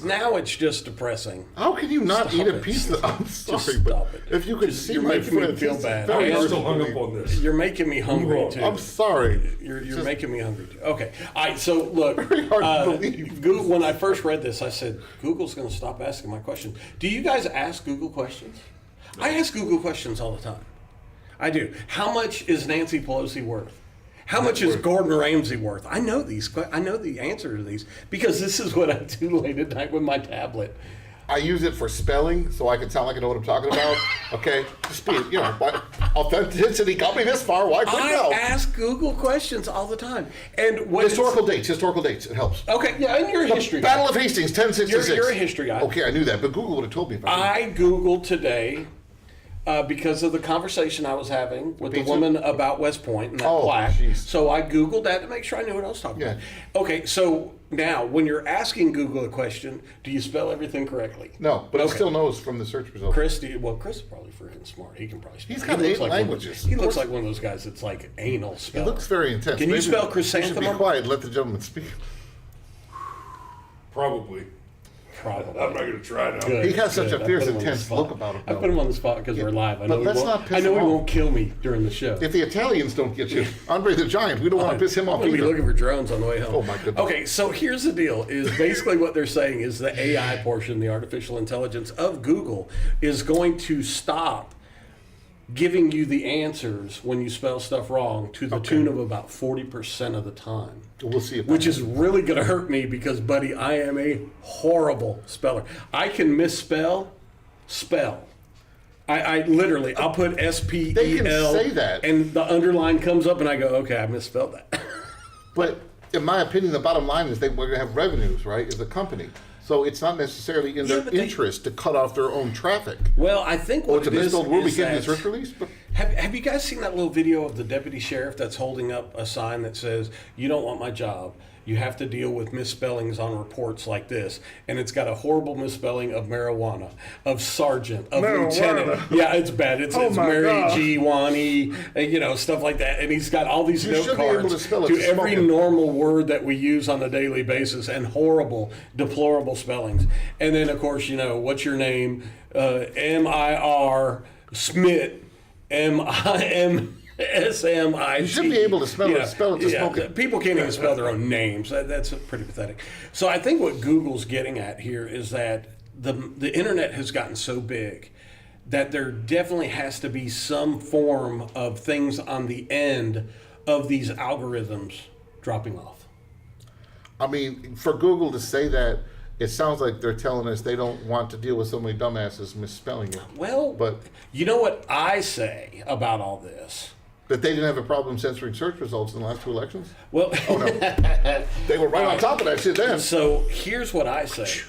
S1: just depressing.
S2: How can you not
S1: Stop
S2: eat a
S1: it.
S2: pizza? I'm sorry,
S1: Just
S2: but
S1: stop it.
S2: if you could
S1: Just-
S2: see
S1: you're
S2: my
S1: making me
S2: friends,
S1: feel
S2: it's
S1: bad.
S2: very
S1: I am
S3: I'm
S2: hard
S3: still
S2: to
S3: hung
S2: believe.
S3: up on this.
S1: You're making me hungry
S3: on.
S1: too.
S2: I'm sorry.
S1: You're
S2: Just
S1: making me hungry too. Okay. All right. So look,
S2: Very hard to believe.
S1: Google, when I first read this, I said Google's going to stop asking my questions. Do you guys ask Google questions? I ask Google questions all the time. I do. How much is Nancy Pelosi worth? How much is Gordon Ramsay worth? I know these. I know the answer to these because this is what I do late at night with my tablet.
S2: I use it for spelling, so I can sound like I know what I'm talking about. Okay, just be, but authenticity got me this far. Why couldn't
S1: I
S2: help?
S1: ask Google questions all the time, and when
S2: Historical dates. It helps.
S1: Okay, yeah, and you're a history guy.
S2: Battle of Hastings, 1066.
S1: You're a history guy.
S2: Okay, I knew that, but Google would have told me if I didn't.
S1: I Googled today because of the conversation I was having with the
S2: Pizza?
S1: woman about West Point and that
S2: Oh,
S1: plaque.
S2: jeez.
S1: So I Googled that to make sure I knew what I was talking about. Okay, so now when you're asking Google a question, do you spell everything correctly?
S2: No, but it
S1: Okay.
S2: still knows from the search results.
S1: Chris, Chris is probably freaking smart. He can probably spell.
S2: He's got
S1: He looks
S2: 8
S1: like one of those-
S2: languages.
S1: He
S2: Of
S1: looks
S2: course.
S1: like one of those guys that's like anal
S2: It
S1: spell.
S2: looks very intense.
S1: Can you spell
S2: You should
S1: chrysanthemum?
S2: be quiet and let the gentleman speak.
S3: Probably.
S1: Probably.
S3: I'm not going to try now.
S1: Good,
S2: He has such
S1: good.
S2: a
S1: I
S2: fierce,
S1: put him on the
S2: intense
S1: spot.
S2: look about him,
S1: I
S2: though.
S1: put him on the spot because we're live. I know,
S2: But let's not piss
S1: I know
S2: him
S1: he
S2: off.
S1: won't kill me during the show.
S2: If the Italians don't get you, Andre the Giant, we don't want to piss him
S1: I'm
S2: off
S1: going to be
S2: either.
S1: looking for drones on the way home.
S2: Oh, my goodness.
S1: Okay, so here's the deal: is basically what they're saying is the AI portion, the artificial intelligence of Google, is going to stop giving you the answers when you spell stuff wrong to the tune of about 40% of the time.
S2: We'll see if
S1: Which is really going to hurt me because, buddy, I am a horrible speller. I can misspell, spell. I literally, I'll put S-P-E-L.
S2: They can say that.
S1: And the underline comes up and I go, okay, I misspelled that.
S2: But in my opinion, the bottom line is we're going to have revenues, right, as a company. So it's not necessarily in
S1: Yeah,
S2: their
S1: but they-
S2: interest to cut off their own traffic.
S1: Well, I think what
S2: It's a
S1: it is
S2: misspelled word. We
S1: is
S2: give this
S1: that-
S2: search release, but
S1: Have you guys seen that little video of the deputy sheriff that's holding up a sign that says, "You don't want my job. You have to deal with misspellings on reports like this." And it's got a horrible misspelling of marijuana, of sergeant, of lieutenant. Yeah, it's bad. It's
S2: my
S1: Mary
S2: God.
S1: G. Wani, stuff like that. And he's got all these
S2: You
S1: note
S2: should be able
S1: cards
S2: to spell it
S1: to
S2: to
S1: every
S2: smoke it.
S1: normal word that we use on a daily basis and horrible, deplorable spellings. And then, of course, what's your name? M-I-R Smith. M-I-M-S-M-I-T.
S2: You should be able to spell it to smoke it.
S1: People can't even spell their own names. That's pretty pathetic. So I think what Google's getting at here is that the internet has gotten so big that there definitely has to be some form of things on the end of these algorithms dropping off.
S2: I mean, for Google to say that, it sounds like they're telling us they don't want to deal with so many dumbasses misspelling it.
S1: Well,
S2: But
S1: you know what I say about all this?
S2: that they didn't have a problem censoring search results in the last 2 elections?
S1: Well,
S2: They were right on top of that shit then.
S1: so here's what I say.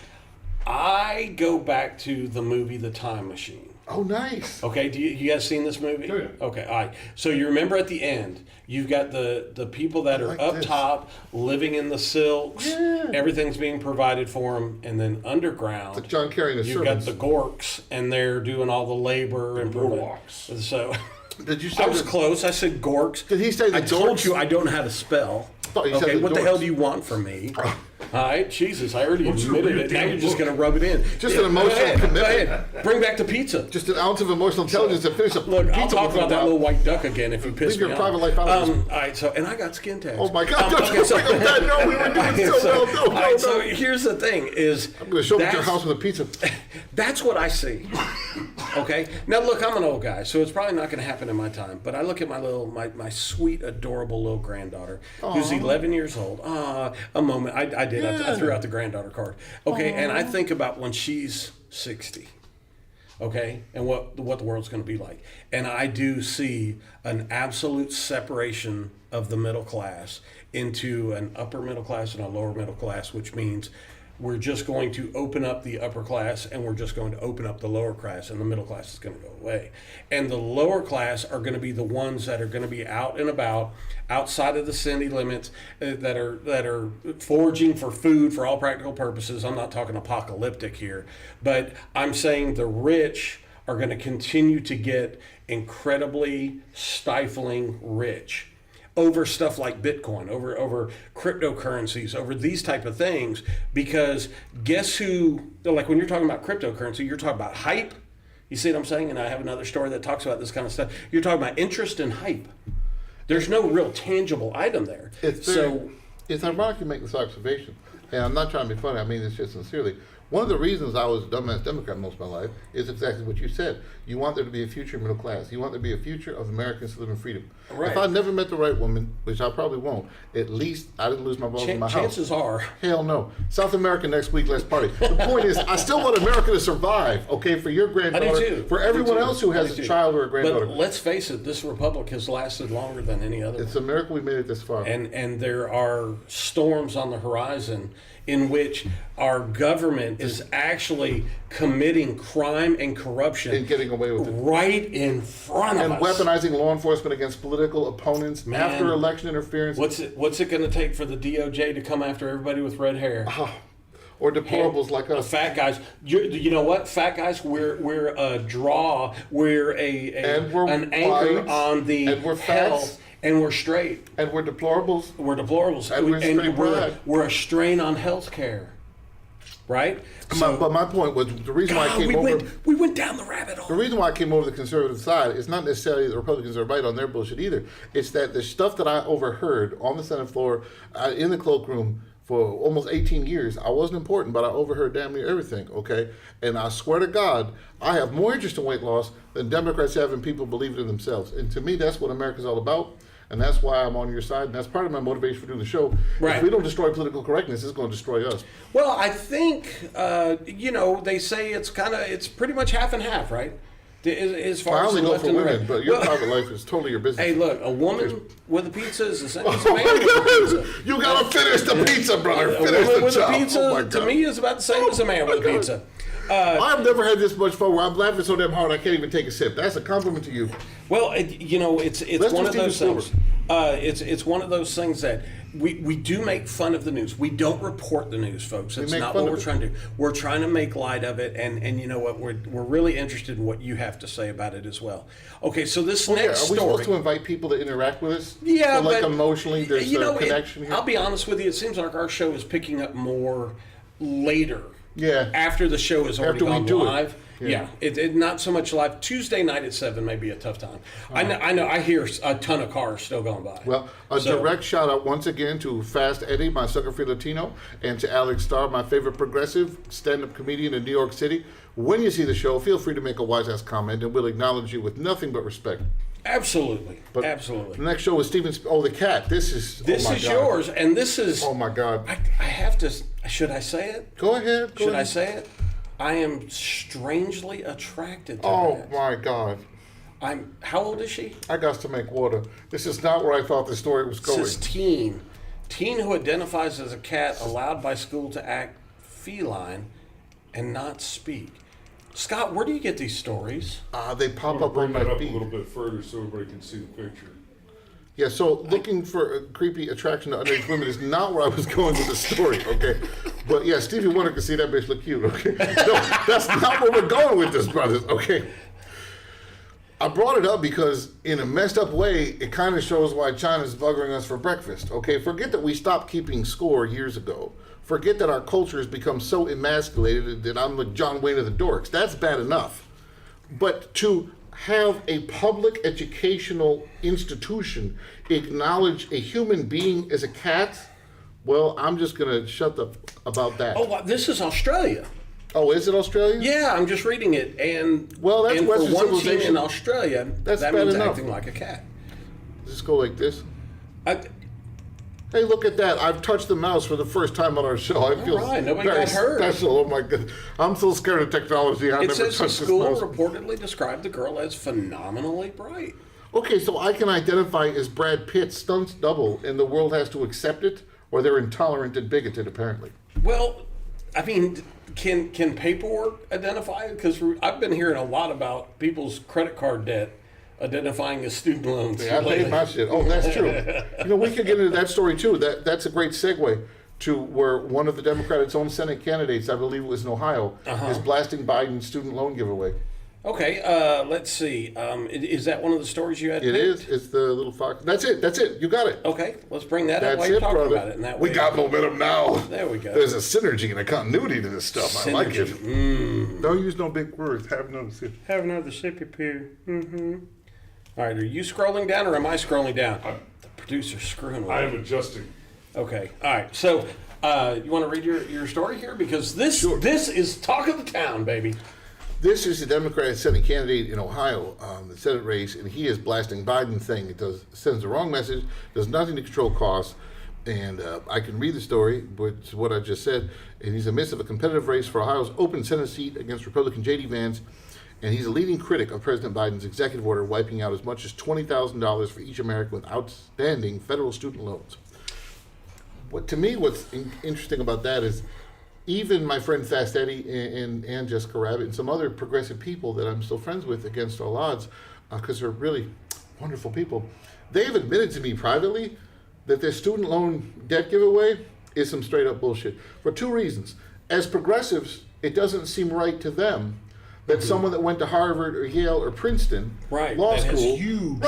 S1: I go back to the movie The Time Machine.
S2: Oh, nice.
S1: Okay, do you guys seen this movie?
S3: Oh, yeah.
S1: Okay, all right. So you remember at the end, you've got the people that are
S2: like
S1: up
S2: this.
S1: top, living in the silks.
S2: Yeah.
S1: Everything's being provided for them, and then underground,
S2: Like John Kerry and his
S1: you've got
S2: servants.
S1: the Gorks, and they're doing all the labor and
S3: Morlocks.
S1: So
S2: Did you say
S1: I was
S2: that-
S1: close. I said Gorks.
S2: Did he say the
S1: I told
S2: Dorks?
S1: you I don't know how to spell.
S2: thought you said
S1: Okay,
S2: the
S1: what the hell
S2: Dorks.
S1: do you want from me? All right, Jesus, I already
S3: What's your
S1: admitted it. Now you're just going to rub it in.
S2: Just an emotional commitment.
S1: Go ahead. Bring back the pizza.
S2: Just an ounce of emotional intelligence to finish a
S1: Look,
S2: pizza.
S1: I'll talk about that little white duck again if you piss
S2: Leave
S1: me
S2: your
S1: off.
S2: private life out of this.
S1: All right, so, and I got skin tags.
S2: Oh my God!
S1: Okay, so,
S2: No, we were doing so well.
S1: all right, so here's the thing: is
S2: I'm going to show up at your house with a pizza.
S1: that's what I see. Okay. Now look, I'm an old guy, so it's probably not going to happen in my time. But I look at my sweet, adorable little granddaughter, who's 11 years old. A moment. I did. I threw out the granddaughter card. Okay, and I think about when she's 60. Okay, and what the world's going to be like. And I do see an absolute separation of the middle class into an upper middle class and a lower middle class, which means we're just going to open up the upper class and we're just going to open up the lower class, and the middle class is going to go away. And the lower class are going to be the ones that are going to be out and about, outside of the city limits, that are foraging for food for all practical purposes. I'm not talking apocalyptic here, but I'm saying the rich are going to continue to get incredibly stifling rich over stuff like Bitcoin, over cryptocurrencies, over these type of things, because guess who, like when you're talking about cryptocurrency, you're talking about hype. You see what I'm saying? And I have another story that talks about this kind of stuff. You're talking about interest and hype. There's no real tangible item there.
S2: It's ironic you make this observation, and I'm not trying to be funny, I mean this just sincerely. One of the reasons I was a dumbass Democrat most of my life is exactly what you said. You want there to be a future middle class. You want there to be a future of Americans to live in freedom.
S1: Right.
S2: If I never met the right woman, which I probably won't, at least I didn't lose my balls in my house.
S1: Chances are.
S2: Hell no. South America next week, let's party. The point is, I still want America to survive, okay, for your granddaughter,
S1: I do too.
S2: for everyone else who has a child or a granddaughter.
S1: But let's face it, this republic has lasted longer than any other.
S2: It's a miracle we made it this far.
S1: And there are storms on the horizon in which our government is actually committing crime and corruption
S2: and getting away with it.
S1: Right in front of
S2: and
S1: us.
S2: weaponizing law enforcement against political opponents after election interference.
S1: What's it going to take for the DOJ to come after everybody with red hair?
S2: Or deplorables like us.
S1: Fat guys. You know what? Fat guys, we're a draw. We're an anchor on the
S2: and we're
S1: health. And we're straight.
S2: And we're deplorables.
S1: We're deplorables.
S2: And
S1: we're a strain on health care. Right?
S2: But my point was, the reason why I came over...
S1: We went down the rabbit hole.
S2: The reason why I came over the conservative side is not necessarily the Republicans are right on their bullshit either. It's that the stuff that I overheard on the Senate floor, in the cloakroom, for almost 18 years, I wasn't important, but I overheard damn near everything, okay? And I swear to God, I have more interest in weight loss than Democrats have in people believing in themselves. And to me, that's what America's all about. And that's why I'm on your side. And that's part of my motivation for doing the show.
S1: Right.
S2: If we don't destroy political correctness, it's going to destroy us.
S1: Well, I think, they say it's pretty much half and half, right? As far
S2: I only
S1: as
S2: go for women, but your private life is totally your business.
S1: Hey, look, a woman with a pizza is the same as a
S2: Oh
S1: man
S2: my
S1: with a
S2: God!
S1: pizza.
S2: You gotta finish the pizza, brother.
S1: A
S2: Finish
S1: woman
S2: the
S1: with
S2: job.
S1: a pizza,
S2: Oh my God.
S1: to me, is about the same as a man with a pizza.
S2: I've never had this much fun where I'm laughing so damn hard I can't even take a sip. That's a compliment to you.
S1: Well, it's one of those things. It's one of those things that we do make fun of the news. We don't report the news, folks. That's not what we're trying to do. We're trying to make light of it, and you know what? We're really interested in what you have to say about it as well. Okay, so this next
S2: story. Are we
S1: story.
S2: supposed to invite people to interact with us?
S1: Yeah,
S2: so, like,
S1: but
S2: emotionally, there's a connection here.
S1: I'll be honest with you. It seems like our show is picking up more later.
S2: Yeah.
S1: After the show is already gone live.
S2: Yeah.
S1: It not so much live. Tuesday night at 7 may be a tough time. I know. I hear a ton of cars still going by.
S2: Well, direct shout out once again to Fast Eddie, my sucker free Latino, and to Alex Starr, my favorite progressive stand-up comedian in New York City. When you see the show, feel free to make a wise-ass comment, and we'll acknowledge you with nothing but respect.
S1: Absolutely.
S2: But
S1: absolutely.
S2: The next show is Steven. The cat. This is
S1: yours, and this is.
S2: Oh my God.
S1: I have to. Should I say it?
S2: Go ahead.
S1: Should I say it? I am strangely attracted to that.
S2: Oh my God.
S1: How old is she?
S2: I got to make water. This is not where I thought the story was going.
S1: This is teen. Teen who identifies as a cat allowed by school to act feline and not speak. Scott, where do you get these stories?
S2: They pop up on my feed.
S3: A little bit further so everybody can see the picture.
S2: Yeah, so looking for a creepy attraction to underage women is not where I was going with the story, okay? But yeah, Stevie Wonder can see that bitch look cute, okay? No, that's not where we're going with this, brothers, okay? I brought it up because in a messed up way, it kind of shows why China's buggering us for breakfast, okay? Forget that we stopped keeping score years ago forget that our culture has become so emasculated that I'm like John Wayne of the dorks. That's bad enough. But to have a public educational institution acknowledge a human being as a cat, well, I'm just going to shut up about that.
S1: Oh, well, this is Australia.
S2: Oh, is it Australia?
S1: Yeah, I'm just reading it, and
S2: well, that's
S1: and
S2: Western
S1: for one
S2: civilization.
S1: team in Australia,
S2: That's
S1: that
S2: bad
S1: means
S2: enough.
S1: acting like a cat.
S2: Just go like this.
S1: I,
S2: Hey, look at that. I've touched the mouse for the first time on our show. I feel
S1: right, nobody
S2: very
S1: got hurt.
S2: special. Oh, my God. I'm so scared of technology. I
S1: it
S2: never
S1: says the
S2: touched this
S1: school
S2: mouse.
S1: reportedly described the girl as phenomenally bright.
S2: Okay, so I can identify as Brad Pitt's stunt double, and the world has to accept it, or they're intolerant and bigoted, apparently.
S1: Well, I mean, can paperwork identify it? Because I've been hearing a lot about people's credit card debt identifying as student loans.
S2: Yeah, I paid my shit. Oh, that's true. We could get into that story, too. That's a great segue to where one of the Democrats' own Senate candidates, I believe it was in Ohio, is blasting Biden's student loan giveaway.
S1: Okay, let's see. Is that one of the stories you had?
S2: It is. It's the little fox. That's it. You got it.
S1: Okay, let's bring that up
S2: That's
S1: while you're
S2: it,
S1: talking
S2: brother.
S1: about it. And that
S2: We
S1: way,
S2: got momentum now.
S1: There we go.
S2: There's a synergy and a continuity to this stuff. I like it.
S1: Mm.
S2: Don't use no big words. Have another sip.
S1: Have another sip, Pew. Mm-hmm. All right, are you scrolling down or am I scrolling down? The producer's screwing with
S3: I
S1: me.
S3: am adjusting.
S1: Okay, all right. So you want to read your story here? Because this is talk of the town, baby.
S2: This is the Democratic Senate candidate in Ohio, the Senate race, and he is blasting Biden, saying it sends the wrong message, does nothing to control costs, and I can read the story, which is what I just said, and he's in the midst of a competitive race for Ohio's open Senate seat against Republican J.D. Vance, and he's a leading critic of President Biden's executive order wiping out as much as $20,000 for each American with outstanding federal student loans. To me, what's interesting about that is even my friend Fast Eddie and Jessica Rabbit and some other progressive people that I'm still friends with against all odds, because they're really wonderful people, they have admitted to me privately that their student loan debt giveaway is some straight up bullshit for two reasons. As progressives, it doesn't seem right to them that someone that went to Harvard or Yale or Princeton law
S1: that has
S2: school,
S1: huge,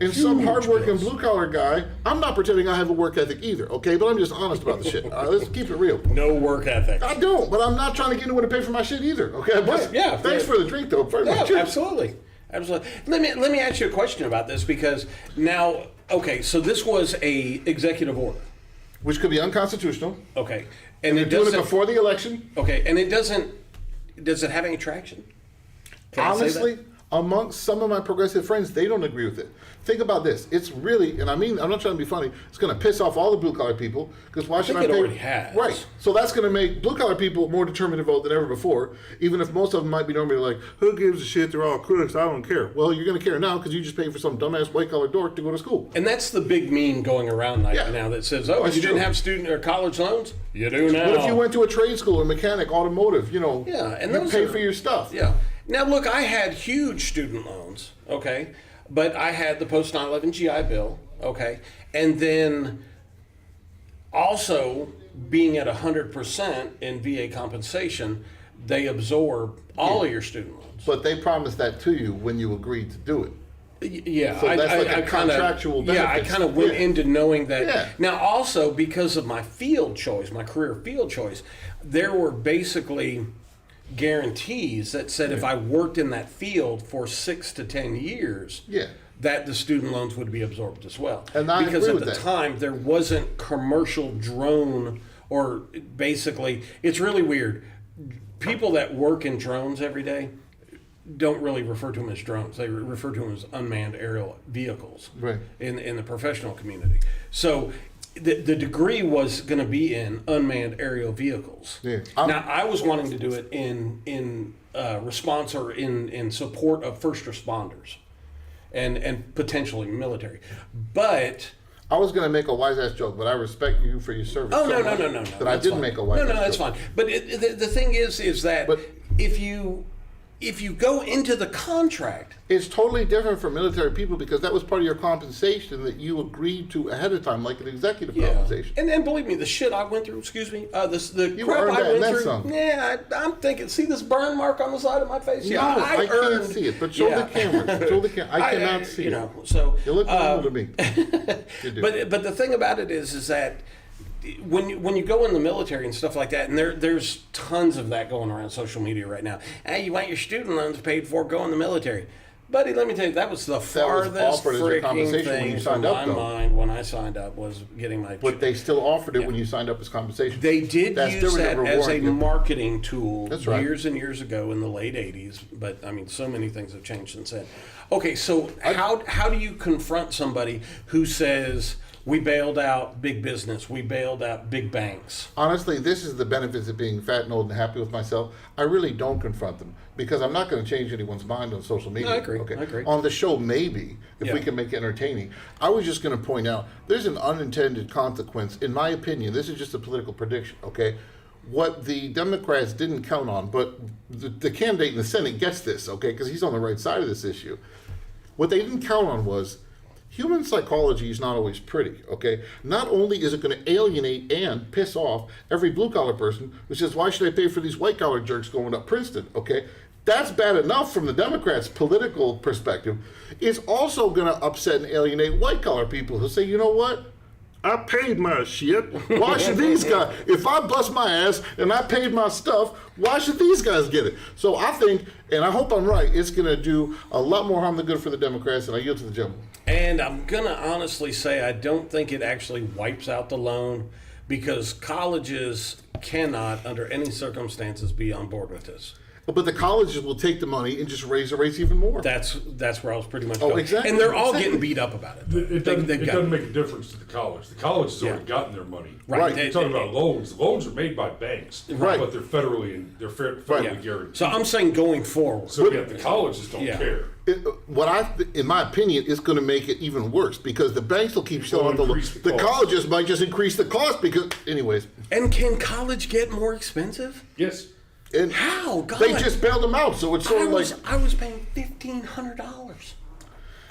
S2: and some
S1: huge
S2: hardworking
S1: bills.
S2: blue collar guy. I'm not pretending I have a work ethic either, okay? But I'm just honest about the shit. Let's keep it real.
S1: No work ethic.
S2: I don't, but I'm not trying to get anyone to pay for my shit either, okay? But
S1: yeah,
S2: thanks for the drink, though. Very
S1: Yeah,
S2: much.
S1: absolutely. Let me ask you a question about this because now, okay, so this was a executive order.
S2: Which could be unconstitutional.
S1: Okay, and
S2: They're
S1: it
S2: doing it
S1: doesn't.
S2: before the election.
S1: Okay, and it doesn't. Does it have any traction? Can I say that?
S2: Honestly, amongst some of my progressive friends, they don't agree with it. Think about this. It's really, and I mean, I'm not trying to be funny, it's going to piss off all the blue collar people because why should I
S1: think
S2: pay?
S1: it already has.
S2: Right. So that's going to make blue collar people more determined to vote than ever before, even if most of them might be normally like, who gives a shit? They're all critics. I don't care. Well, you're going to care now because you just paid for some dumbass white collar dork to go to school.
S1: And that's the big meme going around right now that says, "Oh,
S2: That's
S1: you didn't
S2: true.
S1: have student or college loans? You do now."
S2: What if you went to a trade school or mechanic, automotive?
S1: Yeah, and
S2: you
S1: those
S2: pay
S1: are-
S2: for your stuff.
S1: Yeah. Now, look, I had huge student loans, okay? But I had the post 9/11 GI Bill, okay? And then also being at 100% in VA compensation, they absorb all of your student loans.
S2: But they promised that to you when you agreed to do it.
S1: Yeah,
S2: So that's like a
S1: kinda,
S2: contractual
S1: Yeah, I
S2: benefits.
S1: kind of went
S2: Yeah.
S1: into knowing that.
S2: Yeah.
S1: Now, also because of my field choice, my career field choice, there were basically guarantees that said if I worked in that field for 6 to 10 years,
S2: Yeah.
S1: that the student loans would be absorbed as well.
S2: And I
S1: because
S2: agree
S1: at
S2: with
S1: the
S2: that.
S1: time there wasn't commercial drone, or basically it's really weird. People that work in drones every day don't really refer to them as drones. They refer to them as unmanned aerial vehicles
S2: Right.
S1: in the professional community. So the degree was going to be in unmanned aerial vehicles.
S2: Yeah.
S1: Now I was wanting to do it in response or in support of first responders, and potentially military, but.
S2: I was going to make a wise ass joke, but I respect you for your service.
S1: Oh,
S2: so
S1: no,
S2: much
S1: no.
S2: That I
S1: That's
S2: didn't
S1: fine.
S2: make a wise ass
S1: No,
S2: joke.
S1: that's fine. But the thing is that
S2: But-
S1: if you go into the contract,
S2: It's totally different for military people because that was part of your compensation that you agreed to ahead of time, like an executive compensation.
S1: and believe me, the shit I went through. Excuse me, the
S2: You
S1: crap
S2: earned
S1: I
S2: that and
S1: went
S2: then
S1: through.
S2: some.
S1: Yeah, I'm thinking. See this burn mark on the side of my face?
S2: No,
S1: Yeah,
S2: I
S1: earned,
S2: can't see it, but show the camera. Show the camera. I cannot see
S1: you
S2: it.
S1: know, so
S2: You look normal to me. You do.
S1: But the thing about it is that when you go in the military and stuff like that, and there's tons of that going around social media right now. Hey, you want your student loans paid for? Go in the military. Buddy, let me tell you, that was the farthest freaking thing from my mind when I signed up was getting my.
S2: But they still offered it when you signed up as compensation.
S1: They did use that as a marketing tool
S2: right.
S1: years and years ago in the late '80s. But I mean, so many things have changed since then. Okay, so how do you confront somebody who says, we bailed out big business, we bailed out big banks?
S2: Honestly, this is the benefits of being fat and old and happy with myself. I really don't confront them because I'm not going to change anyone's mind on social media.
S1: No, I agree.
S2: Okay?
S1: I agree.
S2: On the show, maybe, if we can make it entertaining. I was just going to point out there's an unintended consequence. In my opinion, this is just a political prediction, okay? What the Democrats didn't count on, but the candidate in the Senate gets this, okay, because he's on the right side of this issue. What they didn't count on was human psychology is not always pretty, okay? Not only is it going to alienate and piss off every blue-collar person who says, why should I pay for these white-collar jerks going up Princeton, okay? That's bad enough from the Democrats' political perspective. It's also going to upset and alienate white-collar people who say, you know what? I paid my shit. Why should these guys, if I bust my ass and I paid my stuff, why should these guys get it? So I think, and I hope I'm right, it's going to do a lot more harm than good for the Democrats, and I yield to the gentleman.
S1: And I'm going to honestly say I don't think it actually wipes out the loan because colleges cannot, under any circumstances, be on board with this.
S2: But the colleges will take the money and just raise the rates even more.
S1: That's where I was pretty much going.
S2: Exactly.
S1: And they're all getting beat up about it.
S3: It doesn't make a difference to the college. The college has already gotten their money.
S2: Right.
S3: You're talking about loans. The loans are made by banks,
S2: right?
S3: But they're federally guaranteed.
S1: So I'm saying going forward.
S3: So the colleges don't care.
S2: In my opinion, is going to make it even worse because the banks will keep showing the loans. The colleges might just increase the cost because, anyways.
S1: And can college get more expensive?
S3: Yes.
S2: And
S1: how? God.
S2: They just bailed them out, so it's sort of like
S1: I was paying $1,500.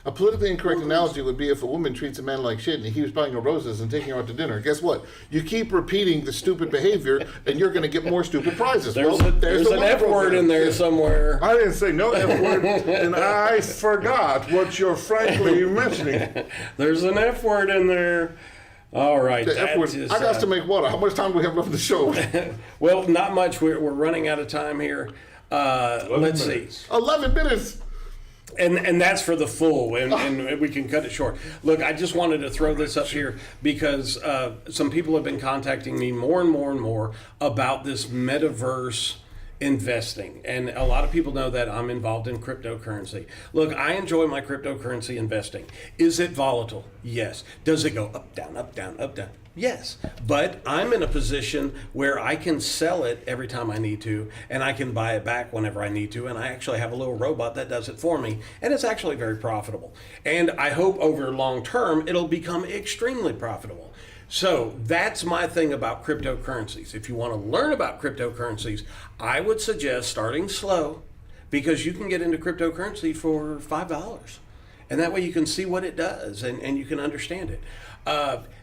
S2: A politically incorrect analogy would be if a woman treats a man like shit and he was buying her roses and taking her out to dinner. Guess what? You keep repeating the stupid behavior, and you're going to get more stupid prizes.
S1: There's an F word in there somewhere.
S4: I didn't say no F word, and I forgot what you're frankly mentioning.
S1: There's an F word in there. All right.
S2: The F word. I got to make water. How much time do we have left in the show?
S1: Well, not much. We're running out of time here. Let's see.
S2: 11 minutes.
S1: And that's for the full, and we can cut it short. Look, I just wanted to throw this up here because some people have been contacting me more and more about this metaverse investing. And a lot of people know that I'm involved in cryptocurrency. Look, I enjoy my cryptocurrency investing. Is it volatile? Yes. Does it go up, down, up, down, up, down? Yes. But I'm in a position where I can sell it every time I need to, and I can buy it back whenever I need to, and I actually have a little robot that does it for me, and it's actually very profitable. And I hope over long term it'll become extremely profitable. So that's my thing about cryptocurrencies. If you want to learn about cryptocurrencies, I would suggest starting slow because you can get into cryptocurrency for $5. And that way you can see what it does and you can understand it.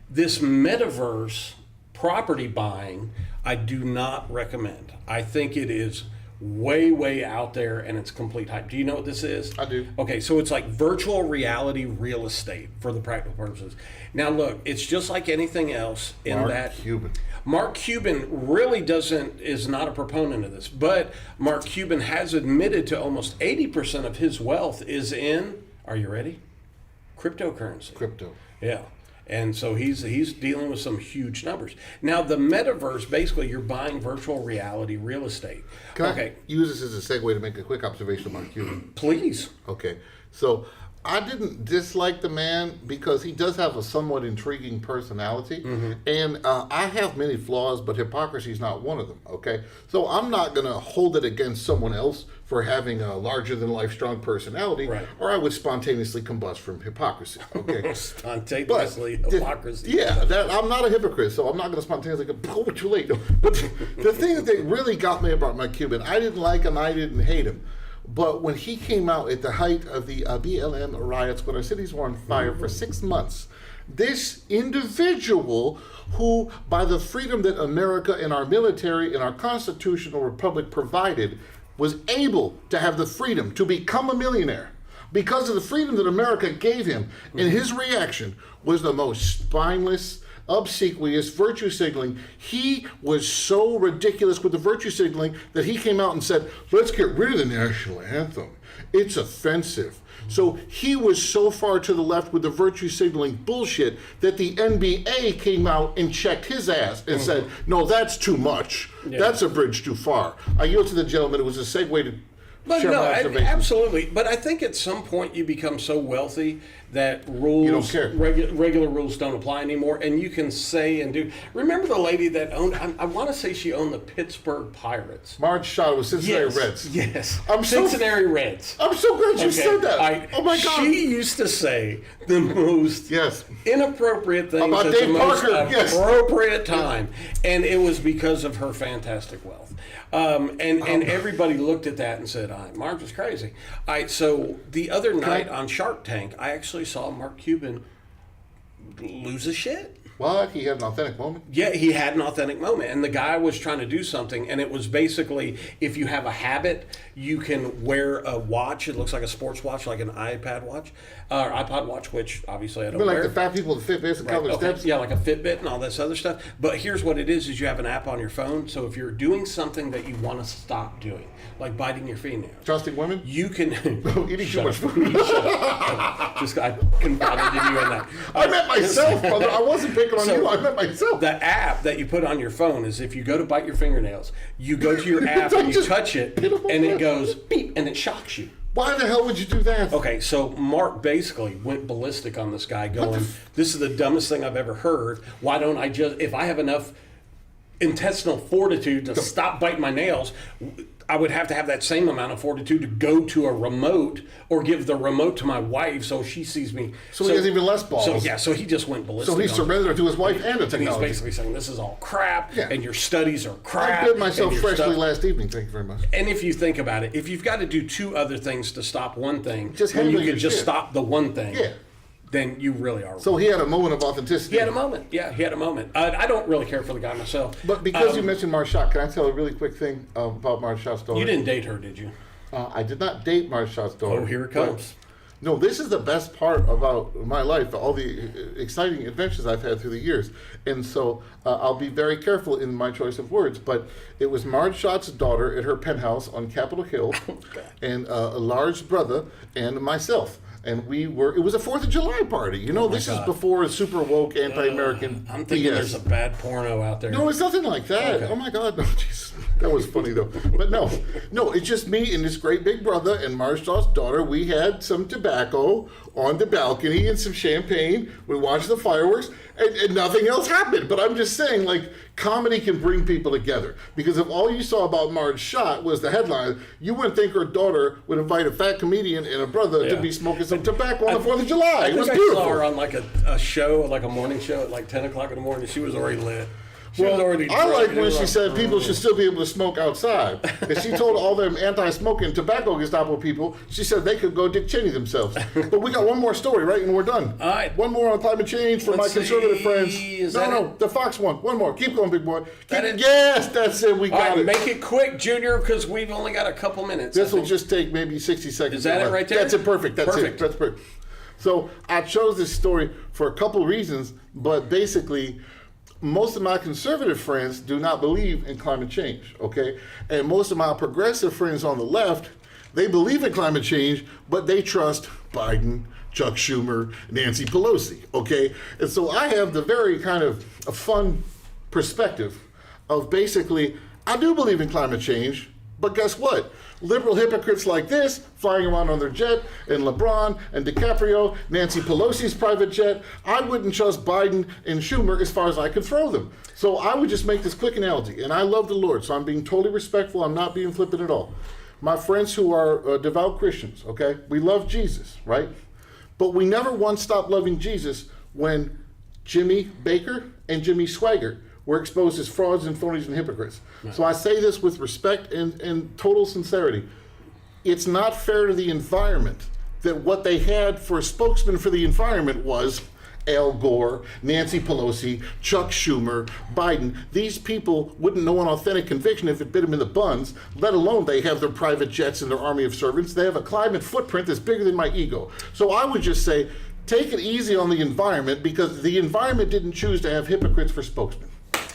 S1: This metaverse property buying, I do not recommend. I think it is way out there and it's complete hype. Do you know what this is?
S2: I do.
S1: Okay, so it's like virtual reality real estate for the practical purposes. Now look, it's just like anything else in Mark Cuban really is not a proponent of this, but Mark Cuban has admitted to almost 80% of his wealth is in, are you ready? Cryptocurrency.
S2: Crypto.
S1: Yeah. And so he's dealing with some huge numbers. Now, the metaverse, basically, you're buying virtual reality real estate.
S2: Can I use this as a segue to make a quick observation about Cuban?
S1: Please.
S2: Okay. So I didn't dislike the man because he does have a somewhat intriguing personality. Mm-hmm. And I have many flaws, but hypocrisy is not one of them, okay? So I'm not going to hold it against someone else for having a larger-than-life strong personality, right, or I would spontaneously combust from hypocrisy, okay?
S1: Spontaneously hypocrisy.
S2: Yeah, I'm not a hypocrite, so I'm not going to spontaneously go, oh, too late. But the thing that really got me about Mark Cuban, I didn't like him, I didn't hate him. But when he came out at the height of the BLM riots, when our cities were on fire for 6 months, this individual who, by the freedom that America and our military and our constitutional republic provided, was able to have the freedom to become a millionaire because of the freedom that America gave him. And his reaction was the most spineless, obsequious, virtue signaling. He was so ridiculous with the virtue signaling that he came out and said, let's get rid of the national anthem. It's offensive. So he was so far to the left with the virtue signaling bullshit that the NBA came out and checked his ass and said, no, that's too much.
S1: Yeah.
S2: That's a bridge too far. I yield to the gentleman. It was a segue to
S1: But
S2: share
S1: no,
S2: my observations.
S1: absolutely. But I think at some point you become so wealthy that rules,
S2: You don't care.
S1: regular rules don't apply anymore, and you can say and do. Remember the lady that owned? I want to say she owned the Pittsburgh Pirates.
S2: Marge Shaw was Cincinnati Reds.
S1: Yes.
S2: I'm so-
S1: Cincinnati Reds.
S2: I'm so glad you
S1: Okay,
S2: said that. Oh my God.
S1: She used to say the most
S2: Yes.
S1: inappropriate things
S2: About
S1: at
S2: Dave
S1: the most
S2: Parker, yes.
S1: appropriate time, and it was because of her fantastic wealth. And everybody looked at that and said, Marge was crazy. So the other night on Shark Tank, I actually saw Mark Cuban lose his shit.
S2: What? He had an authentic moment?
S1: Yeah, he had an authentic moment, and the guy was trying to do something, and it was basically, if you have a habit, you can wear a watch. It looks like a sports watch, like an iPad watch, or iPod watch, which obviously I don't
S2: But like
S1: wear.
S2: the fat people with Fitbits and
S1: Right,
S2: color
S1: okay.
S2: steps?
S1: Yeah, like a Fitbit and all this other stuff. But here's what it is you have an app on your phone, so if you're doing something that you want to stop doing, like biting your fingernails,
S2: Trusting women?
S1: you can...
S2: Eating too
S1: Shut
S2: much
S1: up.
S2: food.
S1: Shut up. Just, I confided in you on that.
S2: I meant myself, brother. I wasn't picking on
S1: So,
S2: you. I meant myself.
S1: The app that you put on your phone is if you go to bite your fingernails, you go to your app and you
S2: Just
S1: touch it,
S2: hit 'em on
S1: and
S2: the
S1: it
S2: head.
S1: goes beep, and it shocks you.
S2: Why the hell would you do that?
S1: Okay, so Mark basically went ballistic on this guy, going, "This is the dumbest thing I've ever heard. Why don't I just, if I have enough intestinal fortitude to stop biting my nails, I would have to have that same amount of fortitude to go to a remote or give the remote to my wife so she sees me."
S2: So he has even less balls.
S1: So he just went ballistic.
S2: So he
S1: on it.
S2: surrendered to his wife and the
S1: And he's
S2: technology.
S1: basically saying, this is all crap,
S2: Yeah.
S1: and your studies are crap.
S2: I bit myself
S1: and your
S2: freshly
S1: stuff-
S2: last evening. Thank you very much.
S1: And if you think about it, if you've got to do two other things to stop one thing,
S2: Just
S1: when you
S2: handle
S1: could
S2: your
S1: just
S2: shit.
S1: stop the one thing,
S2: Yeah.
S1: then you really are.
S2: So he had a moment of authenticity.
S1: He had a moment. Yeah, he had a moment. I don't really care for the guy myself.
S2: But because you mentioned Marge Shaw, can I tell a really quick thing about Marge Shaw's story?
S1: You didn't date her, did you?
S2: I did not date Marge Shaw's daughter.
S1: Oh, here it comes.
S2: No, this is the best part about my life, all the exciting adventures I've had through the years. And so I'll be very careful in my choice of words, but it was Marge Shaw's daughter at her penthouse on Capitol Hill, and a large brother and myself. And it was a 4th of July party. You know, this is
S1: God.
S2: before a super woke anti-American
S1: I'm thinking
S2: BS.
S1: there's a bad porno out there.
S2: No, it's nothing like that.
S1: Okay.
S2: Oh my God, no, jeez. That was funny though. But no, it's just me and this great big brother and Marge Shaw's daughter. We had some tobacco on the balcony and some champagne. We watched the fireworks, and nothing else happened. But I'm just saying, like, comedy can bring people together. Because if all you saw about Marge Shaw was the headline, you wouldn't think her daughter would invite a fat comedian and a brother to
S1: Yeah.
S2: be smoking some tobacco on the 4th of July.
S1: I
S2: It was
S1: think I
S2: beautiful.
S1: saw her on like a show, like a morning show at like 10 o'clock in the morning. She was already lit. She was already
S2: I
S1: drunk.
S2: like
S1: It
S2: when
S1: was
S2: she
S1: like,
S2: said people should still be able to smoke outside. And she told all them anti-smoking tobacco Gestapo people, she said they could go Dick Cheney themselves. But we got one more story, right? And we're done.
S1: All right.
S2: One more on climate change for
S1: Let's
S2: my conservative
S1: see.
S2: friends.
S1: Is that it?
S2: The Fox one. One more. Keep going, big boy.
S1: That it?
S2: Yes, that's it. We
S1: All
S2: got
S1: right,
S2: it.
S1: make it quick, Junior, because we've only got a couple minutes.
S2: This
S1: I
S2: will
S1: think.
S2: just take maybe 60 seconds.
S1: Is that
S2: or
S1: it
S2: less.
S1: right there?
S2: That's it. Perfect. That's
S1: Perfect.
S2: it. That's perfect. So I chose this story for a couple reasons, but basically, most of my conservative friends do not believe in climate change, okay? And most of my progressive friends on the left, they believe in climate change, but they trust Biden, Chuck Schumer, Nancy Pelosi, okay? And so I have the very kind of a fun perspective of basically, I do believe in climate change, but guess what? Liberal hypocrites like this, flying around on their jet, and LeBron and DiCaprio, Nancy Pelosi's private jet, I wouldn't trust Biden and Schumer as far as I could throw them. So I would just make this quick analogy. And I love the Lord, so I'm being totally respectful. I'm not being flippant at all. My friends who are devout Christians, okay? We love Jesus, right? But we never once stopped loving Jesus when Jimmy Baker and Jimmy Swaggart were exposed as frauds and phonies and hypocrites. Right. So I say this with respect and total sincerity. It's not fair to the environment that what they had for a spokesman for the environment was Al Gore, Nancy Pelosi, Chuck Schumer, Biden. These people wouldn't know an authentic conviction if it bit them in the buns, let alone they have their private jets and their army of servants. They have a climate footprint that's bigger than my ego. So I would just say, take it easy on the environment because the environment didn't choose to have hypocrites for spokesmen.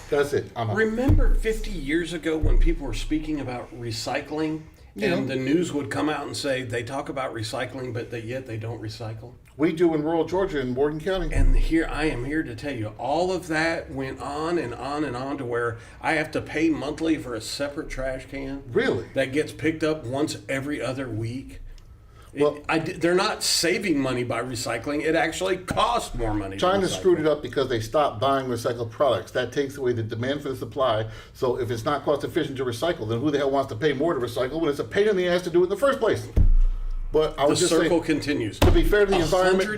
S2: That's it. I'm out.
S1: Remember 50 years ago when people were speaking about recycling and the news would come out and say they talk about recycling, but yet they don't recycle?
S2: We do in rural Georgia in Morgan County.
S1: And here I am here to tell you, all of that went on and on and on to where I have to pay monthly for a separate trash can.
S2: Really?
S1: That gets picked up once every other week.
S2: Well,
S1: They're not saving money by recycling. It actually costs more money.
S2: China
S1: to recycle.
S2: screwed it up because they stopped buying recycled products. That takes away the demand for the supply. So if it's not cost efficient to recycle, then who the hell wants to pay more to recycle when it's a pain in the ass to do it in the first place? But I
S1: The
S2: would just
S1: circle
S2: say,
S1: continues.
S2: to be fair to the environment,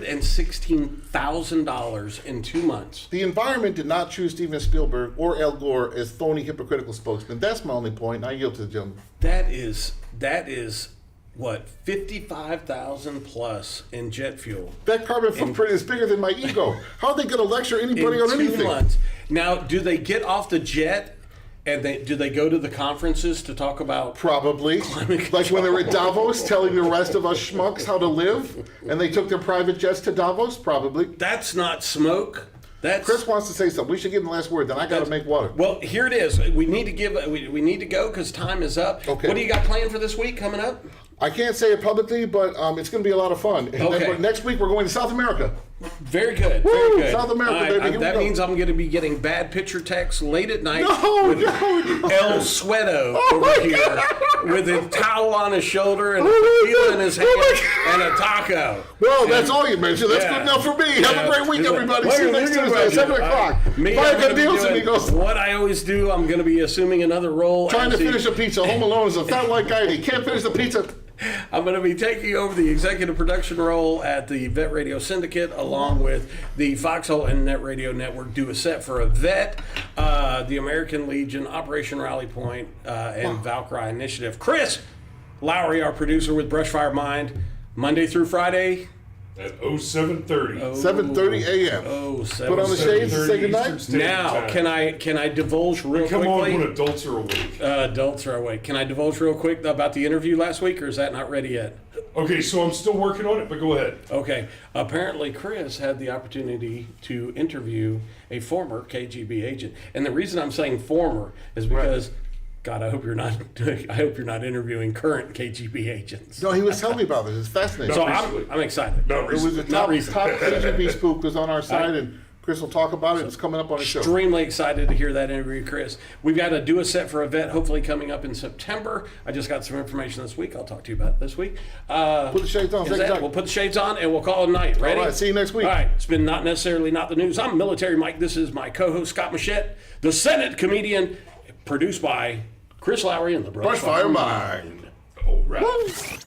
S1: $116,000 in 2 months.
S2: the environment did not choose Steven Spielberg or Al Gore as phony, hypocritical spokesmen. That's my only point. And I yield to the gentleman.
S1: That is what, 55,000 plus in jet fuel.
S2: That carbon footprint is bigger than my ego. How are they going to lecture anybody on
S1: in 2
S2: anything?
S1: months. Now, do they get off the jet and do they go to the conferences to talk about?
S2: Probably. Like when they were at Davos telling the rest of us schmucks how to live, and they took their private jets to Davos? Probably.
S1: That's not smoke. That's
S2: Chris wants to say something. We should give him the last word. Then I got to make water.
S1: Well, here it is. We need to we need to go because time is up.
S2: Okay.
S1: What do you got planned for this week coming up?
S2: I can't say it publicly, but it's going to be a lot of fun. And
S1: Okay.
S2: then next week we're going to South America.
S1: Very good.
S2: Woo!
S1: Very good.
S2: South America, baby. Here we
S1: That
S2: go.
S1: means I'm going to be getting bad picture texts late at night
S2: No,
S1: with
S2: no.
S1: El Suedo
S2: Oh my
S1: over here with a towel on his shoulder and a
S2: Oh my
S1: tequila in
S2: God.
S1: his
S2: Oh my
S1: hand and a taco.
S2: Well, that's all you mentioned. That's
S1: Yeah.
S2: good enough for me. Have a great week,
S1: He's like,
S2: everybody.
S1: "What
S2: See you
S1: are
S2: next
S1: you
S2: Tuesday
S1: gonna
S2: at 7
S1: do?"
S2: o'clock.
S1: Me,
S2: Vaya
S1: I'm
S2: con
S1: gonna be
S2: Dios,
S1: doing
S2: amigos.
S1: what I always do. I'm going to be assuming another role.
S2: Trying to
S1: as the-
S2: finish a pizza. Home Alone is a fat white guy and he can't finish the pizza.
S1: I'm going to be taking over the executive production role at the Vet Radio Syndicate, along with the Foxhole and Net Radio Network. Do a set for a vet, the American Legion, Operation Rally Point, and Valkyrie Initiative. Chris Lowry, our producer with Brushfire Mind, Monday through Friday.
S3: At 07:30.
S2: 7:30 a.m.
S1: Oh,
S2: Put on the shades and say goodnight.
S1: Now, can I divulge real
S3: Come on
S1: quickly?
S3: when adults are awake.
S1: Adults are awake. Can I divulge real quick about the interview last week, or is that not ready yet?
S3: Okay, so I'm still working on it, but go ahead.
S1: Okay. Apparently, Chris had the opportunity to interview a former KGB agent, and the reason I'm saying former is because, God, I hope you're not interviewing current KGB agents.
S2: No, he was telling me about this. It's fascinating.
S1: So
S3: recently.
S1: I'm excited.
S3: Not
S2: It was
S3: recently.
S2: the top
S1: recently.
S2: KGB spook was on our side, and Chris will talk about it. It's coming up on the show.
S1: Extremely excited to hear that interview, Chris. We've got to do a set for a vet, hopefully coming up in September. I just got some information this week. I'll talk to you about it this week.
S2: Put the shades on.
S1: Is
S2: Say
S1: that-
S2: goodnight.
S1: we'll put the shades on and we'll call it a night. Ready?
S2: All right, see you next week.
S1: All right. It's been not necessarily not the news. I'm Military Mike. This is my co-host Scott Machette, the Senate comedian, produced by Chris Lowry and the
S2: Brushfire Mind.
S3: All right.